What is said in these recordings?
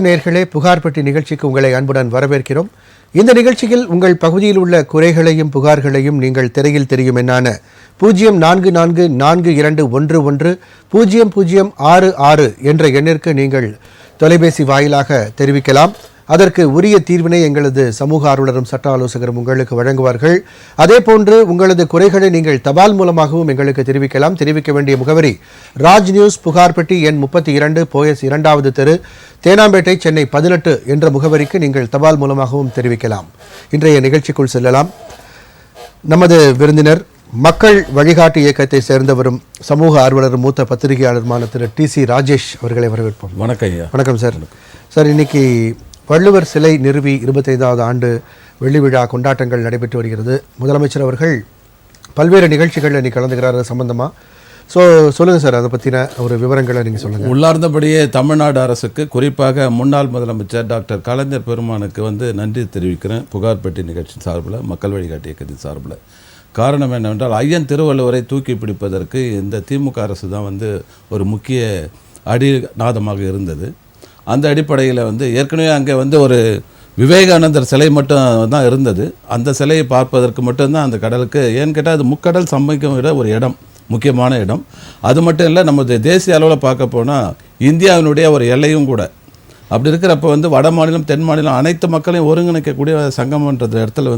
வணக்கம் நேயர்களே, புகார் பெட்டி நிகழ்ச்சிக்கு உங்களை அன்புடன் வரவேற்கிறோம். இந்த நிகழ்ச்சியில் உங்கள் பகுதியில் உள்ள குறைகளையும் புகார்களையும் நீங்கள் திரையில் தெரியும் என்னான 0444211006 என்ற எண்ணிற்கு நீங்கள் தொலைபேசி வாயிலாக தெரிவிக்கலாம். அதற்கு உரிய தீர்வினை எங்களது சமூக ஆர்வலரும் சட்ட ஆலோசகரும் உங்களுக்கு வழங்குவார்கள். அதேபோன்று உங்களது குறைகளை நீங்கள் தபால் மூலமாகவும் எங்களுக்கு தெரிவிக்கலாம். தெரிவிக்க வேண்டிய முகவரி ராஜ் நியூஸ் புகார் பெட்டி எண் 32 போயஸ் 2வது தெரு, தேனாம்பேட்டை, சென்னை 18 என்ற முகவரிக்கு நீங்கள் தபால் மூலமாகவும் தெரிவிக்கலாம். இன்றைய நிகழ்ச்சிக்குள் செல்லலாம். நமது விருந்தினர் மக்கள் வழிகாட்டு இயக்கத்தை சேர்ந்தவரும் சமூக ஆர்வலரும் மூத்த பத்திரிகையாளருமான திரு TC ராஜேஷ் அவர்களை வரவேற்போம். வணக்கம் ஐயா. வணக்கம் சார். சார், இன்னைக்கு வள்ளுவர் சிலை நிறுவி 25வது ஆண்டு வெள்ளி விழா கொண்டாட்டங்கள் நடைபெற்று வருகிறது. முதலமைச்சர் அவர்கள் பல்வேறு நிகழ்ச்சிகளில் இன்னைக்கு கலந்துக்கிறார் சம்பந்தமாக. சொல்லுங்கள் சார், அதை பற்றின ஒரு விவரங்களை நீங்கள் சொல்லுங்கள். உள்ளார்ந்தபடியே தமிழ்நாடு அரசுக்கு, குறிப்பாக முன்னாள் முதலமைச்சர் டாக்டர் கலைஞர் பெருமானுக்கு நன்றி தெரிவிக்கிறேன். புகார் பெட்டி நிகழ்ச்சி சார்பில், மக்கள் வழிகாட்டு இயக்கத்தின் சார்பில். காரணம் என்னவென்றால், ஐயன் திருவள்ளுவரை தூக்கி பிடிப்பதற்கு இந்த திமுக அரசு தான் ஒரு முக்கிய அடிநாதமாக இருந்தது. அந்த அடிப்படையில் ஏற்கனவே அங்கே ஒரு விவேகானந்தர் சிலை மட்டும் தான் இருந்தது. அந்த சிலையை பார்ப்பதற்கு மட்டும்தான் அந்த கடலுக்கு, ஏன்னு கேட்டால் அது முக்கடல் சம்பவிக்கும் ஒரு இடம், முக்கியமான இடம். அது மட்டும் இல்லை, நமது தேசிய அளவில் பார்க்க போனால் இந்தியாவினுடைய ஒரு எல்லையும் கூட. அப்படி இருக்கிறப்ப வட மாநிலம் தென் மாநிலம் அனைத்து மக்களையும் ஒருங்கிணைக்கக்கூடிய சங்கமன்ற இடத்துல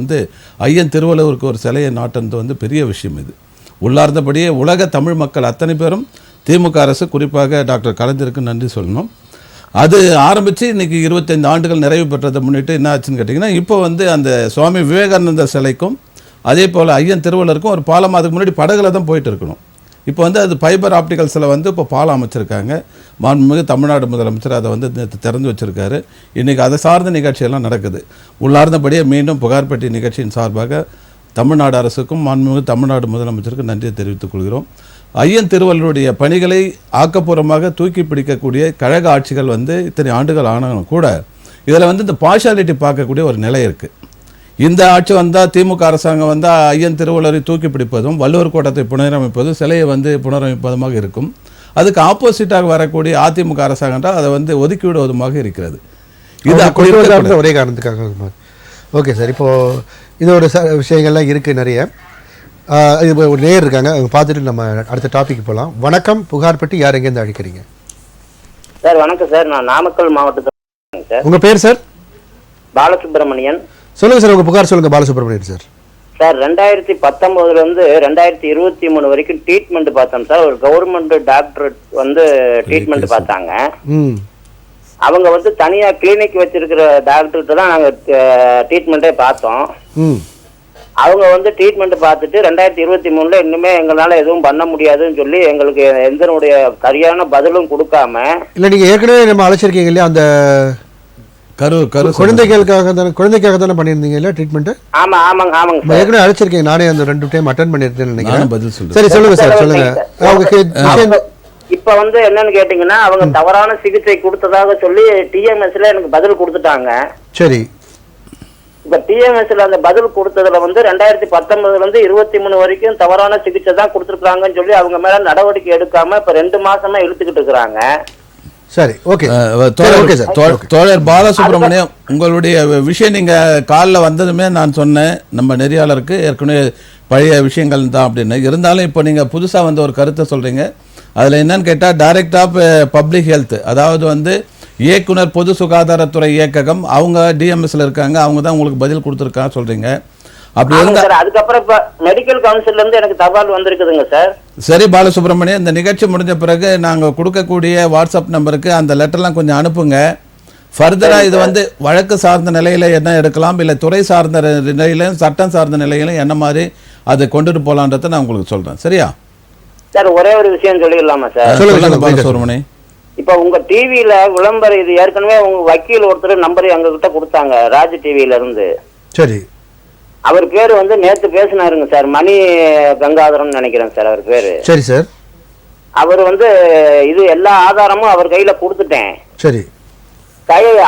ஐயன் திருவள்ளுவருக்கு ஒரு சிலையை நாட்டுறது பெரிய விஷயம். இது உள்ளார்ந்தபடியே உலக தமிழ் மக்கள் அத்தனை பேரும் திமுக அரசு, குறிப்பாக டாக்டர் கலைஞருக்கு நன்றி சொல்லணும். அது ஆரம்பித்து இன்றைக்கி 25 ஆண்டுகள் நிறைவு பெற்றதை முன்னிட்டு என்ன ஆச்சுன்னு கேட்டிங்கன்னா, இப்போ அந்த சுவாமி விவேகானந்தர் சிலைக்கும் அதே போல் ஐயன் திருவள்ளுவருக்கும் ஒரு பாலம் அதுக்கு முன்னாடி படகுல தான் போயிட்டு இருக்கணும். இப்போ அது ஃபைபர் ஆப்டிகல்ஸில் இப்போ பாலம் அமைச்சிருக்காங்க. மாண்புமிகு தமிழ்நாடு முதலமைச்சர் அதை நேற்று திறந்து வச்சுருக்காரு. இன்றைக்கி அதை சார்ந்த நிகழ்ச்சியெல்லாம் நடக்குது. உள்ளார்ந்தபடியே மீண்டும் புகார் பெட்டி நிகழ்ச்சியின் சார்பாக தமிழ்நாடு அரசுக்கும் மாண்புமிகு தமிழ்நாடு முதலமைச்சருக்கும் நன்றியை தெரிவித்துக் கொள்கிறோம். ஐயன் திருவள்ளுவருடைய பணிகளை ஆக்கப்பூர்வமாக தூக்கி பிடிக்கக்கூடிய கழக ஆட்சிகள் இத்தனை ஆண்டுகள் ஆனாலும் கூட இதில் இந்த பார்ஷாலிட்டி பார்க்கக்கூடிய ஒரு நிலை இருக்குது. இந்த ஆட்சி வந்தால், திமுக அரசாங்கம் வந்தால் ஐயன் திருவள்ளுவரை தூக்கி பிடிப்பதும் வள்ளுவர் கோட்டத்தை புனரமைப்பதும் சிலையை புனரமைப்பதுமாக இருக்கும். அதுக்கு ஆப்போசிட்டாக வரக்கூடிய அதிமுக அரசாங்கம் அதை ஒதுக்கி விடுவதுமாக இருக்கிறது. இது ஒரே காரணத்துக்காக. ஓகே சார், இப்போது இதோட விஷயங்கள்லாம் இருக்குது நிறைய. ஒரு நேயர் இருக்காங்க, அவங்க பார்த்துட்டு நம்ம அடுத்த டாபிக் போகலாம். வணக்கம், புகார் பெட்டி. யார் எங்கேருந்து அழைக்கிறீங்க? சார் வணக்கம் சார், நான் நாமக்கல் மாவட்டத்தில் சார். உங்கள் பேர் சார்? பாலசுப்ரமணியன். சொல்லுங்கள் சார், உங்கள் புகார் சொல்லுங்கள். பாலசுப்ரமணியன் சார். சார் 2019 2023 வரைக்கும் ட்ரீட்மெண்ட் பார்த்தோம் சார். ஒரு கவர்மெண்ட் டாக்டர் ட்ரீட்மெண்ட் பார்த்தாங்க. அவங்க தனியா கிளினிக் வச்சிருக்கிற டாக்டர்கிட்ட தான் நாங்கள் ட்ரீட்மெண்ட்டே பார்த்தோம். அவங்க ட்ரீட்மெண்ட் பார்த்துட்டு 2023 இன்னுமே எங்களால எதுவும் பண்ண முடியாதுன்னு சொல்லி எங்களுக்கு எந்தனுடைய சரியான பதிலும் கொடுக்காம. இல்லை, நீங்க ஏற்கனவே நம்ம அழைச்சிருக்கீங்க இல்லையா, அந்த குழந்தைகளுக்காக தானே பண்ணியிருந்தீங்க இல்லையா ட்ரீட்மெண்ட்? ஆமா ஆமாங்க ஆமாங்க, ஏற்கனவே அழைச்சிருக்கீங்க. நானே அந்த 2 டைம் அட்டென்ட் பண்ணியிருக்கேன்னு நினைக்கிறேன். சரி, சொல்லுங்க சார், சொல்லுங்க. இப்ப என்னன்னு கேட்டீங்கன்னா, அவங்க தவறான சிகிச்சை கொடுத்ததாக சொல்லி TMSல எனக்கு பதில் கொடுத்துட்டாங்க. சரி, இப்ப TMSல அந்த பதில் கொடுத்ததுல 2019 23 வரைக்கும் தவறான சிகிச்சை தான் கொடுத்துருக்காங்கன்னு சொல்லி அவங்க மேல நடவடிக்கை எடுக்காம இப்ப 2 மாசமா இழுத்துக்கிட்டு இருக்கிறாங்க. சரி, ஓகே. தோழர் பாலசுப்ரமணியம், உங்களுடைய விஷயம் நீங்க காலில் வந்ததுமே நான் சொன்னேன், நம்ம நெறியாளருக்கு ஏற்கனவே பழைய விஷயங்கள் தான் அப்படின்னு. இருந்தாலும் இப்போ நீங்க புதுசா ஒரு கருத்தை சொல்றீங்க. அதுல என்னன்னு கேட்டா, டைரக்டர் ஆஃப் பப்ளிக் ஹெல்த், அதாவது இயக்குனர் பொது சுகாதாரத்துறை இயக்ககம், அவங்க DMSல இருக்காங்க. அவங்க தான் உங்களுக்கு பதில் கொடுத்துருக்காங்க சொல்றீங்க. அப்படி இருந்தா அதுக்கப்புறம் இப்ப மெடிக்கல் கவுன்சில்ல இருந்து எனக்கு தகவல் வந்திருக்குதுங்க சார். சரி பாலசுப்ரமணியன், இந்த நிகழ்ச்சி முடிஞ்ச பிறகு நாங்கள் கொடுக்கக்கூடிய வாட்ஸ்அப் நம்பருக்கு அந்த லெட்டர்லாம் கொஞ்சம் அனுப்புங்க. ஃபர்தரா இது வழக்கு சார்ந்த நிலையில என்ன எடுக்கலாம், இல்லை துறை சார்ந்த நிலையிலும் சட்டம் சார்ந்த நிலையிலும் என்ன மாதிரி அதை கொண்டுட்டு போகலான்றதை நான் உங்களுக்கு சொல்றேன். சரியா சார்? ஒரே ஒரு விஷயம் சொல்லிடலாமா சார்? சொல்லுங்க பாலசுப்ரமணியன். இப்ப உங்க டிவியில விளம்பரம், இது ஏற்கனவே உங்க வக்கீல் ஒருத்தர் நம்பர் எங்க கிட்ட கொடுத்தாங்க, ராஜ் டிவியில இருந்து. சரி, அவர் பேரு நேத்து பேசினாருங்க சார், மணி கங்காதரன் நினைக்கிறேன் சார் அவர் பேரு. சரி சார். அவர் இது எல்லா ஆதாரமும் அவர் கையில கொடுத்துட்டேன். சரி,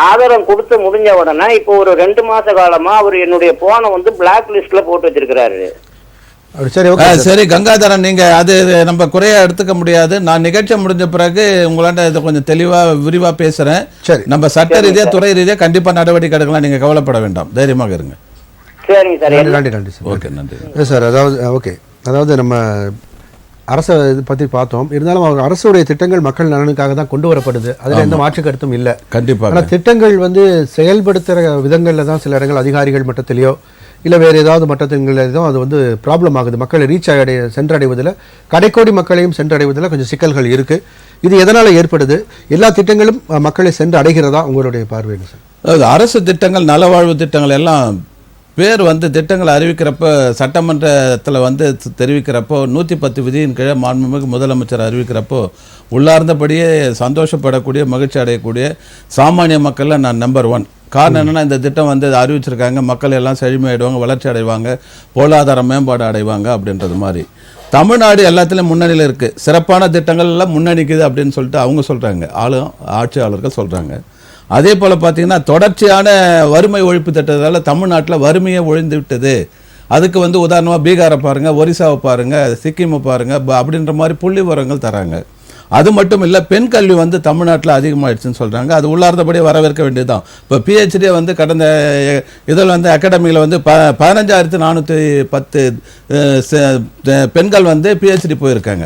ஆதாரம் கொடுத்து முடிஞ்ச உடனே இப்போ ஒரு 2 மாச காலமா அவர் என்னுடைய போனை பிளாக் லிஸ்ட்ல போட்டு வச்சிருக்கிறாரு. சரி, ஓகே. சரி கங்காதரன், நீங்கள் அது நம்ம குறையாக எடுத்துக்க முடியாது. நான் நிகழ்ச்சி முடிஞ்ச பிறகு உங்களாண்ட இதை கொஞ்சம் தெளிவாக விரிவாக பேசுகிறேன். சரி, நம்ம சட்ட ரீதியாக துறை ரீதியாக கண்டிப்பாக நடவடிக்கை எடுக்கலாம். நீங்கள் கவலைப்பட வேண்டாம், தைரியமாக இருங்க. சரிங்க சார். நன்றி சார். ஓகே, நன்றி சார். அதாவது நம்ம அரசை இது பற்றி பார்த்தோம். இருந்தாலும் அவர் அரசுடைய திட்டங்கள் மக்கள் நலனுக்காக தான் கொண்டு வரப்படுது, அதில் எந்த மாற்று கருத்தும் இல்லை. கண்டிப்பாக. ஆனால் திட்டங்கள் செயல்படுத்துகிற விதங்களில் தான் சில இடங்கள் அதிகாரிகள் மட்டத்திலேயோ இல்லை வேறு ஏதாவது மட்டத்திலேயோ அது ப்ராப்ளம் ஆகுது. மக்களை சென்றடைவதில், கடைக்கோடி மக்களையும் சென்றடைவதில் கொஞ்சம் சிக்கல்கள் இருக்குது. இது எதனால் ஏற்படுது? எல்லா திட்டங்களும் மக்களை சென்று அடைகிறதா உங்களுடைய பார்வையில் சார்? அதாவது அரசு திட்டங்கள், நலவாழ்வு திட்டங்கள் எல்லாம் பேர் திட்டங்களை அறிவிக்கிறப்ப, சட்டமன்றத்தில் தெரிவிக்கிறப்போ 110 விதியின் கீழே மாண்புமிகு முதலமைச்சர் அறிவிக்கிறப்போ உள்ளார்ந்தபடியே சந்தோஷப்படக்கூடிய, மகிழ்ச்சி அடையக்கூடிய சாமானிய மக்களில் நான் நம்பர் 1. காரணம் என்னென்னா, இந்த திட்டம் அறிவிச்சிருக்காங்க, மக்கள் எல்லாம் செழுமையாயிடுவாங்க, வளர்ச்சி அடைவாங்க, பொருளாதார மேம்பாடு அடைவாங்க அப்படின்றது மாதிரி. தமிழ்நாடு எல்லாத்துலேயும் முன்னணியில் இருக்குது. சிறப்பான திட்டங்கள் எல்லாம் முன்னணிக்குது அப்படின்னு சொல்லிட்டு அவங்க சொல்கிறாங்க, ஆட்சியாளர்கள் சொல்கிறாங்க. அதே போல் பார்த்திங்கன்னா, தொடர்ச்சியான வறுமை ஒழிப்பு திட்டத்தால் தமிழ்நாட்டில் வறுமையை ஒழிந்து விட்டது. அதுக்கு உதாரணமாக பீகாரை பாருங்கள், ஒரிசாவை பாருங்கள், சிக்கிமை பாருங்கள், அப்படின்ற மாதிரி புள்ளி விவரங்கள் தராங்க. அது மட்டும் இல்லை, பெண் கல்வி தமிழ்நாட்டில் அதிகமாகிடுச்சுன்னு சொல்கிறாங்க. அது உள்ளார்ந்தபடியே வரவேற்க வேண்டியதுதான். இப்போ பிஹெச்டியை கடந்த இதில் அகாடமியில் 15,410 பெண்கள் பிஹெச்டி போயிருக்காங்க.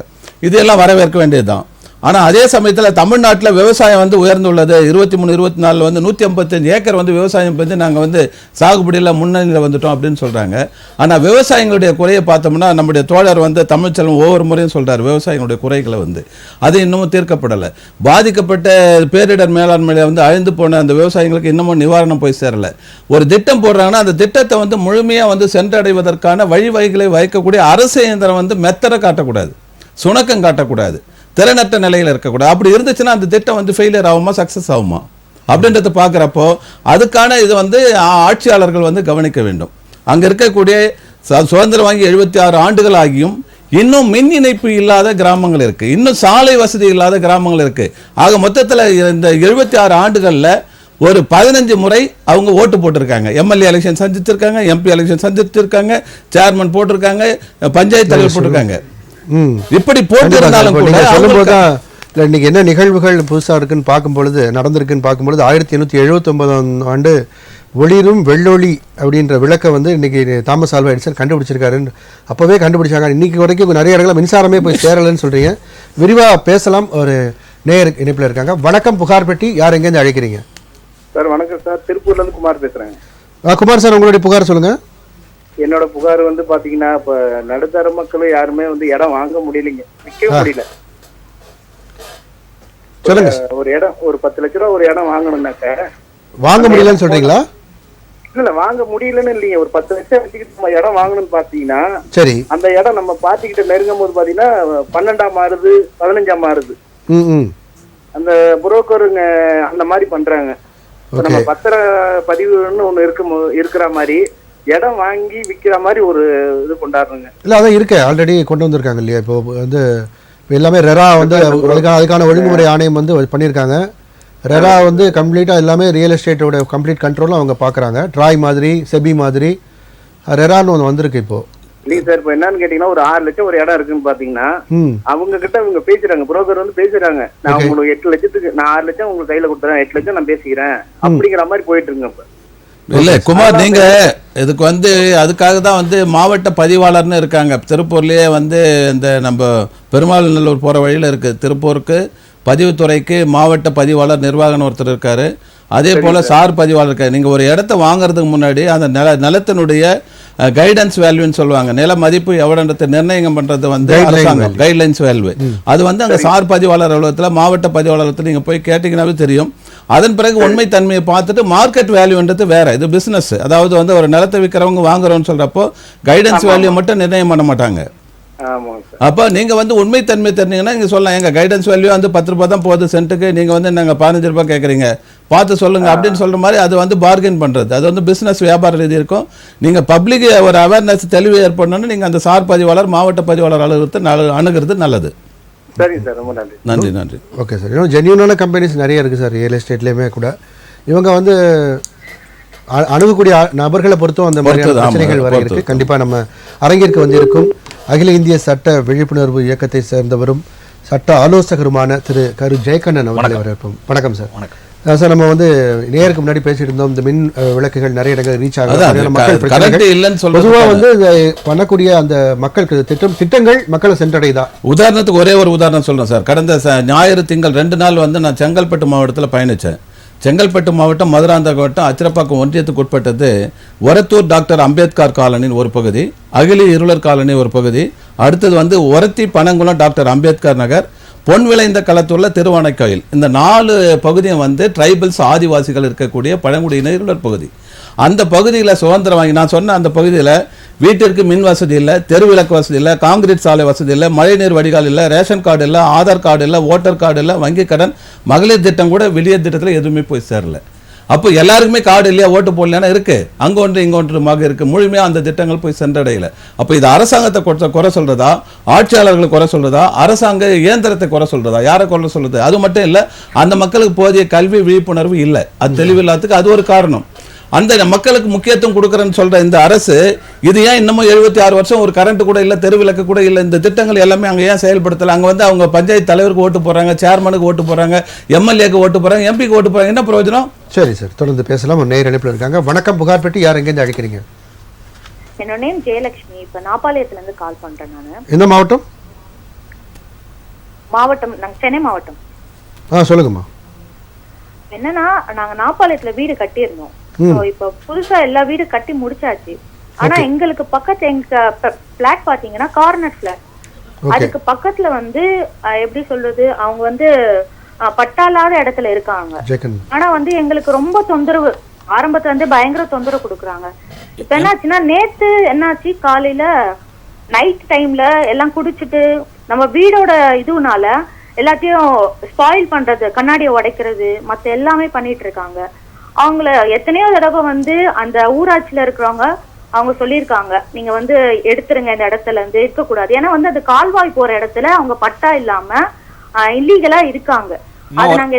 இதெல்லாம் வரவேற்க வேண்டியது தான். ஆனால் அதே சமயத்தில் தமிழ்நாட்டில் விவசாயம் உயர்ந்துள்ளது. 23-24 155 ஏக்கர் விவசாயம் நாங்கள் சாகுபடியில் முன்னணியில் வந்துட்டோம் அப்படின்னு சொல்கிறாங்க. ஆனால் விவசாயிகளுடைய குறையை பார்த்தோம்னா, நம்முடைய தோழர் தமிழ்ச்செல்வம் ஒவ்வொரு முறையும் சொல்கிறார், விவசாயிகளுடைய குறைகளை அது இன்னமும் தீர்க்கப்படலை. பாதிக்கப்பட்ட பேரிடர் மேலாண்மையில் அழிந்து போன அந்த விவசாயிகளுக்கு இன்னமும் நிவாரணம் போய் சேரலை. ஒரு திட்டம் போடுறாங்கன்னா அந்த திட்டத்தை முழுமையாக சென்றடைவதற்கான வழிவகைகளை வைக்கக்கூடிய அரசு இயந்திரம் மெத்தரை காட்டக்கூடாது, சுணக்கம் காட்டக்கூடாது, திறனற்ற நிலையில் இருக்கக்கூடாது. அப்படி இருந்துச்சுன்னா அந்த திட்டம் ஃபெயிலியர் ஆகுமா, சக்ஸஸ் ஆகுமா அப்படின்றத பார்க்குறப்போ அதுக்கான இது ஆட்சியாளர்கள் கவனிக்க வேண்டும். அங்கே இருக்கக்கூடிய சுதந்திரம் வாங்கி 76 ஆண்டுகள் ஆகியும் இன்னும் மின் இணைப்பு இல்லாத கிராமங்கள் இருக்குது, இன்னும் சாலை வசதி இல்லாத கிராமங்கள் இருக்குது. ஆக மொத்தத்தில் இந்த 76 ஆண்டுகளில் ஒரு 15 முறை அவங்க ஓட்டு போட்டிருக்காங்க. எம்எல்ஏ எலெக்ஷன் சந்திச்சிருக்காங்க, எம்பி எலெக்ஷன் சந்திச்சிருக்காங்க, சேர்மன் போட்டிருக்காங்க, பஞ்சாயத்து தலைவர் போட்டிருக்காங்க. இப்படி போட்டிருந்தாலும் கூட சொல்லும்போதுதான் இன்னைக்கு என்ன நிகழ்வுகள் புதுசாக இருக்குன்னு பார்க்கும்பொழுது, நடந்திருக்குன்னு பார்க்கும்பொழுது, 1879ஆம் ஆண்டு ஒளிரும் வெள்ளொளி அப்படின்ற விளக்கை இன்னைக்கு தாமஸ் ஆல்வா எடிசன் கண்டுபிடிச்சிருக்காருன்னு அப்போவே கண்டுபிடிச்சாங்க. இன்னைக்கு வரைக்கும் நிறைய இடங்களில் மின்சாரமே போய் சேரலைன்னு சொல்கிறீங்க. விரிவாக பேசலாம். ஒரு நேயர் இணைப்பில் இருக்காங்க. வணக்கம், புகார் பெட்டி. யார் எங்கேருந்து அழைக்கிறீங்க? சார் வணக்கம் சார், திருப்பூர்லேருந்து குமார் பேசுகிறேங்க. குமார் சார், உங்களுடைய புகார் சொல்லுங்கள். என்னோட புகார் பாத்தீங்கன்னா, இப்ப நடுத்தர மக்களும் யாருமே இடம் வாங்க முடியலைங்க, விற்க முடியல. சொல்லுங்க. ஒரு இடம், ஒரு 10 லட்ச ரூபா ஒரு இடம் வாங்கணும்னாக்க வாங்க முடியலன்னு சொல்றீங்களா? இல்ல வாங்க முடியலன்னு இல்லைங்க. ஒரு 10 லட்சம் வச்சுக்கிட்டு நம்ம இடம் வாங்கணும்னு பாத்தீங்கன்னா, சரி, அந்த இடம் நம்ம பாத்துக்கிட்டு நெருங்கும் போது பாத்தீங்கன்னா 12ஆம் மாறுது, 15ஆம் மாறுது. அந்த புரோக்கருங்க அந்த மாதிரி பண்றாங்க. நம்ம பத்திர பதிவுன்னு ஒண்ணு இருக்கிற மாதிரி இடம் வாங்கி விற்கிற மாதிரி ஒரு இது கொண்டாடுறாங்க. இல்லை, அதான் இருக்கு, ஆல்ரெடி கொண்டு வந்திருக்காங்க இல்லையா? இப்போ எல்லாமே ரெரா அதுக்கான ஒழுங்குமுறை ஆணையம் பண்ணியிருக்காங்க. ரெரா கம்ப்ளீட்டாக எல்லாமே ரியல் எஸ்டேட்டோட கம்ப்ளீட் கண்ட்ரோலும் அவங்க பார்க்குறாங்க. ட்ராய் மாதிரி, செபி மாதிரி ரெரான்னு ஒன்று வந்திருக்கு இப்போ. இல்லைங்க சார், இப்போ என்னன்னு கேட்டீங்கன்னா, ஒரு 6 லட்சம் ஒரு இடம் இருக்குன்னு பாத்தீங்கன்னா, அவங்க கிட்ட அவங்க பேசுறாங்க, புரோக்கர் பேசுறாங்க, நான் உங்களுக்கு 8 லட்சத்துக்கு நான் 6 லட்சம் உங்களுக்கு கையில கொடுத்துறேன், 8 லட்சம் நான் பேசிக்கிறேன் அப்படிங்கிற மாதிரி போயிட்டு இருக்கு. இப்ப இல்லை குமார், நீங்கள் இதுக்கு அதுக்காக தான் மாவட்ட பதிவாளர்னு இருக்காங்க. திருப்பூர்லேயே இந்த நம்ம பெருமாள் நல்லூர் போகிற வழியில் இருக்குது. திருப்பூருக்கு பதிவுத்துறைக்கு மாவட்ட பதிவாளர் நிர்வாகம்னு ஒருத்தர் இருக்கார். அதே போல் சார் பதிவாளர் இருக்கார். நீங்கள் ஒரு இடத்த வாங்குறதுக்கு முன்னாடி அந்த நிலத்தினுடைய கைடன்ஸ் வேல்யூன்னு சொல்லுவாங்க, நில மதிப்பு எவ்வளோன்றதை நிர்ணயம் பண்ணுறது அரசாங்கம் கைட்லைன்ஸ் வேல்யூ. அது அங்கே சார் பதிவாளர் அலுவலகத்தில், மாவட்ட பதிவாளர் அலுவலகத்தில் நீங்கள் போய் கேட்டிங்கன்னாவே தெரியும். அதன் பிறகு உண்மை தன்மையை பார்த்துட்டு மார்க்கெட் வேல்யூன்றது வேற, இது பிசினஸ். அதாவது ஒரு நிலத்தை விற்கிறவங்க வாங்குறோம்னு சொல்றப்போ கைடன்ஸ் வேல்யூ மட்டும் நிர்ணயம் பண்ண மாட்டாங்க. அப்போ நீங்க உண்மை தன்மை தெரிஞ்சீங்கன்னா நீங்க சொல்லலாம், எங்க கைடன்ஸ் வேல்யூ 10 ரூபாய் தான் போகுது சென்ட்டுக்கு, நீங்க நாங்க 15 ரூபாய் கேட்குறீங்க, பார்த்து சொல்லுங்க அப்படின்னு சொல்ற மாதிரி அது பார்கெயின் பண்றது. அது பிசினஸ் வியாபார ரீதி இருக்கும். நீங்க பப்ளிக் ஒரு அவேர்னஸ் தெளிவு ஏற்படணும்னு நீங்க அந்த சார் பதிவாளர், மாவட்ட பதிவாளர் அலுவலகத்தை அணுகிறது நல்லது. சரி சார், ரொம்ப நன்றி. நன்றி நன்றி. Okay sir. இன்னும் ஜென்யூனான கம்பெனிஸ் நிறைய இருக்குது சார் ரியல் எஸ்டேட்லேயுமே கூட. இவங்க அணுகக்கூடிய நபர்களை பொறுத்தும் அந்த மாதிரியான பிரச்சனைகள் வர இருக்கு. கண்டிப்பா நம்ம அரங்கிற்கு வந்திருக்கும் அகில இந்திய சட்ட விழிப்புணர்வு இயக்கத்தை சேர்ந்தவரும் சட்ட ஆலோசகருமான திரு கரு ஜெயக்கண்ணன் அவர்களை வரவேற்போம். வணக்கம் சார். வணக்கம் சார். நம்ம வந்து நேருக்கு முன்னாடி பேசிட்டு இருந்தோம், இந்த மின் விளக்குகள் நிறைய இடங்கள் ரீச் ஆகும், பொதுவாக வந்து பண்ணக்கூடிய அந்த மக்களுக்கு திட்டங்கள் மக்களை சென்றடைதா? உதாரணத்துக்கு ஒரே ஒரு உதாரணம் சொல்றேன் சார். கடந்த ஞாயிறு திங்கள் 2 நாள் வந்து நான் செங்கல்பட்டு மாவட்டத்தில் பயணித்தேன். செங்கல்பட்டு மாவட்டம், மதுராந்தகம் மாவட்டம், அச்சிரப்பாக்கம் ஒன்றியத்துக்கு உட்பட்டது ஒரத்தூர் டாக்டர் அம்பேத்கர் காலனின் ஒரு பகுதி, அகிலி இருளர் காலனி ஒரு பகுதி, அடுத்தது வந்து ஒரத்தி பனங்குளம் டாக்டர் அம்பேத்கர் நகர், பொன் விளைந்த களத்தூர்ல திருவானைக்காயில். இந்த 4 பகுதியும் வந்து ட்ரைபல்ஸ் ஆதிவாசிகள் இருக்கக்கூடிய பழங்குடியினர் இருளர் பகுதி. அந்த பகுதியில் சுதந்திரம் வாங்கி நான் சொன்ன அந்த பகுதியில் வீட்டிற்கு மின் வசதி இல்லை, தெருவிளக்கு வசதி இல்லை, காங்கிரீட் சாலை வசதி இல்லை, மழைநீர் வடிகால் இல்லை, ரேஷன் கார்டு இல்லை, ஆதார் கார்டு இல்லை, ஓட்டர் கார்டு இல்லை, வங்கி கடன், மகளிர் திட்டம் கூட வெளியே திட்டத்தில் எதுவுமே போய் சேரல. அப்போ எல்லாருக்குமே கார்டு இல்லையா, ஓட்டு போடலைன்னா இருக்கு, அங்கே ஒன்று இங்கே ஒன்றுமாக இருக்கு, முழுமையாக அந்த திட்டங்கள் போய் சென்றடையல. அப்போ இது அரசாங்கத்தை குறை சொல்றதா, ஆட்சியாளர்களை குறை சொல்றதா, அரசாங்க இயந்திரத்தை குறை சொல்றதா, யாரை குறை சொல்றது? அது மட்டும் இல்லை, அந்த மக்களுக்கு போதிய கல்வி விழிப்புணர்வு இல்லை, அது தெளிவில்லாததுக்கு அது ஒரு காரணம். அந்த மக்களுக்கு முக்கியத்துவம் கொடுக்குறேன்னு சொல்ற இந்த அரசு இது ஏன் இன்னமும் 76 வருஷம் ஒரு கரண்ட் கூட இல்லை, தெருவிளக்கு கூட இல்லை, இந்த திட்டங்கள் எல்லாமே அங்கே ஏன் செயல்படுத்தல? அங்கே வந்து அவங்க பஞ்சாயத்து தலைவருக்கு ஓட்டு போறாங்க, சேர்மனுக்கு ஓட்டு போறாங்க, எம்எல்ஏக்கு ஓட்டு போறாங்க, எம்பிக்கு ஓட்டு போறாங்க, என்ன பிரயோஜனம்? சரி சார், தொடர்ந்து பேசலாம். ஒரு நேயர் இணைப்பில் இருக்காங்க. வணக்கம், புகார்பெட்டி, யார் எங்கேருந்து அழைக்கிறீங்க? என்னோட நேம் ஜெயலட்சுமி. இப்ப நாப்பாளையத்துல இருந்து கால் பண்றேன். நானு எந்த மாவட்டம்? நாங்க சென்னை மாவட்டம். சொல்லுங்கம்மா. என்னன்னா, நாங்க நாப்பாளையத்துல வீடு கட்டியிருந்தோம். இப்ப புதுசா எல்லா வீடு கட்டி முடிச்சாச்சு. ஆனா எங்களுக்கு பக்கத்து எங்க பிளாட் பாத்தீங்கன்னா கார்னர் பிளாட். அதுக்கு பக்கத்துல வந்து எப்படி சொல்றது, அவங்க வந்து பட்டாளாத இடத்துல இருக்காங்க. ஆனா வந்து எங்களுக்கு ரொம்ப தொந்தரவு, ஆரம்பத்துல இருந்து பயங்கர தொந்தரவு கொடுக்குறாங்க. இப்ப என்னாச்சுன்னா, நேத்து என்னாச்சு, காலையில நைட் டைம்ல எல்லாம் குடிச்சிட்டு நம்ம வீடோட இதுனால எல்லாத்தையும் ஸ்பாயில் பண்றது, கண்ணாடியை உடைக்கிறது, மத்த எல்லாமே பண்ணிட்டு இருக்காங்க. அவங்கள எத்தனையோ தடவை வந்து அந்த ஊராட்சியில இருக்கிறவங்க அவங்க சொல்லியிருக்காங்க, நீங்க வந்து எடுத்துருங்க, இந்த இடத்துல இருந்து இருக்கக்கூடாது. ஏன்னா வந்து அது கால்வாய் போற இடத்துல அவங்க பட்டா இல்லாம இல்லீகலா இருக்காங்க. அது நாங்க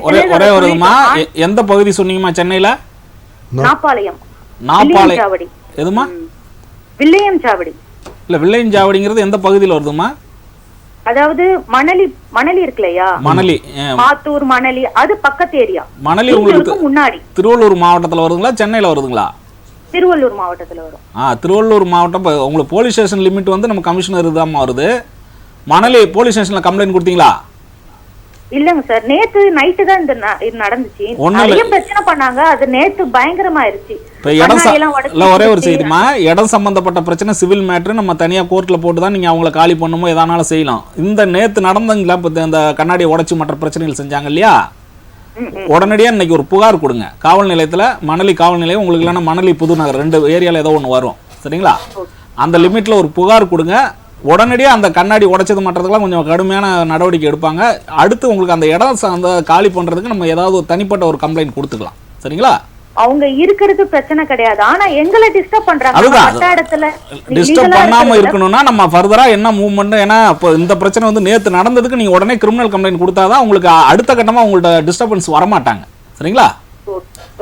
எந்த பகுதி சொன்னீங்கம்மா? சென்னையில நாப்பாளையம். நாப்பாளையம் எதுமா? வில்லியம் சாவடி. இல்ல, வில்லியம் சாவடிங்கிறது எந்த பகுதியில் வருதுமா? அதாவது மணலி இருக்குல்லையா, மணலி, மாத்தூர் மணலி, அது பக்கத்து ஏரியா. மணலி உங்களுக்கு முன்னாடி திருவள்ளூர் மாவட்டத்துல வருதுங்களா, சென்னையில வருதுங்களா? திருவள்ளூர் மாவட்டத்துல வரும். திருவள்ளூர் மாவட்டம். உங்களுக்கு போலீஸ் ஸ்டேஷன் லிமிட் வந்து நம்ம கமிஷனர் தான் வருது. மணலி போலீஸ் ஸ்டேஷன்ல கம்ப்ளைண்ட் கொடுத்தீங்களா? இல்லங்க சார், நேத்து நைட்டு தான் இது நடந்துச்சு. நிறைய பிரச்சனை பண்ணாங்க, அது நேத்து பயங்கரமாயிருச்சு. ஒரே ஒரு செய்திமா, இடம் சம்பந்தப்பட்ட பிரச்சனை சிவில் மேட்ரு நம்ம தனியா கோர்ட்ல போட்டு தான் நீங்க அவங்களை காலி பண்ணுமோ எதானாலும் செய்யலாம். இந்த நேத்து நடந்தீங்களா, இந்த கண்ணாடியை உடைச்சு மற்ற பிரச்சனைகள் செஞ்சாங்க இல்லையா, உடனடியா இன்னைக்கு ஒரு புகார் கொடுங்க காவல் நிலையத்துல. மணலி காவல் நிலையம், உங்களுக்கு இல்லைன்னா மணலி புதுநகர், 2 ஏரியால ஏதோ ஒன்று வரும், சரிங்களா? அந்த லிமிட்ல ஒரு புகார் கொடுங்க. உடனடியாக அந்த கண்ணாடி உடைச்சது மாற்றதுக்கெல்லாம் கொஞ்சம் கடுமையான நடவடிக்கை எடுப்பாங்க. அடுத்து உங்களுக்கு அந்த இடம் அந்த காலி பண்ணுறதுக்கு நம்ம ஏதாவது ஒரு தனிப்பட்ட ஒரு கம்ப்ளைண்ட் கொடுத்துக்கலாம், சரிங்களா? அவங்க இருக்கிறது பிரச்சனை கிடையாது, ஆனா எங்களை டிஸ்டர்ப் பண்றாங்க. அதுதான் டிஸ்டர்ப் பண்ணாம இருக்கணும்னா நம்ம ஃபர்தரா என்ன மூவ்மெண்ட். ஏன்னா இப்போ இந்த பிரச்சனை வந்து நேற்று நடந்ததுக்கு நீங்க உடனே கிரிமினல் கம்ப்ளைண்ட் கொடுத்தாதான் உங்களுக்கு அடுத்த கட்டமா உங்கள்ட்ட டிஸ்டர்பன்ஸ் வரமாட்டாங்க, சரிங்களா?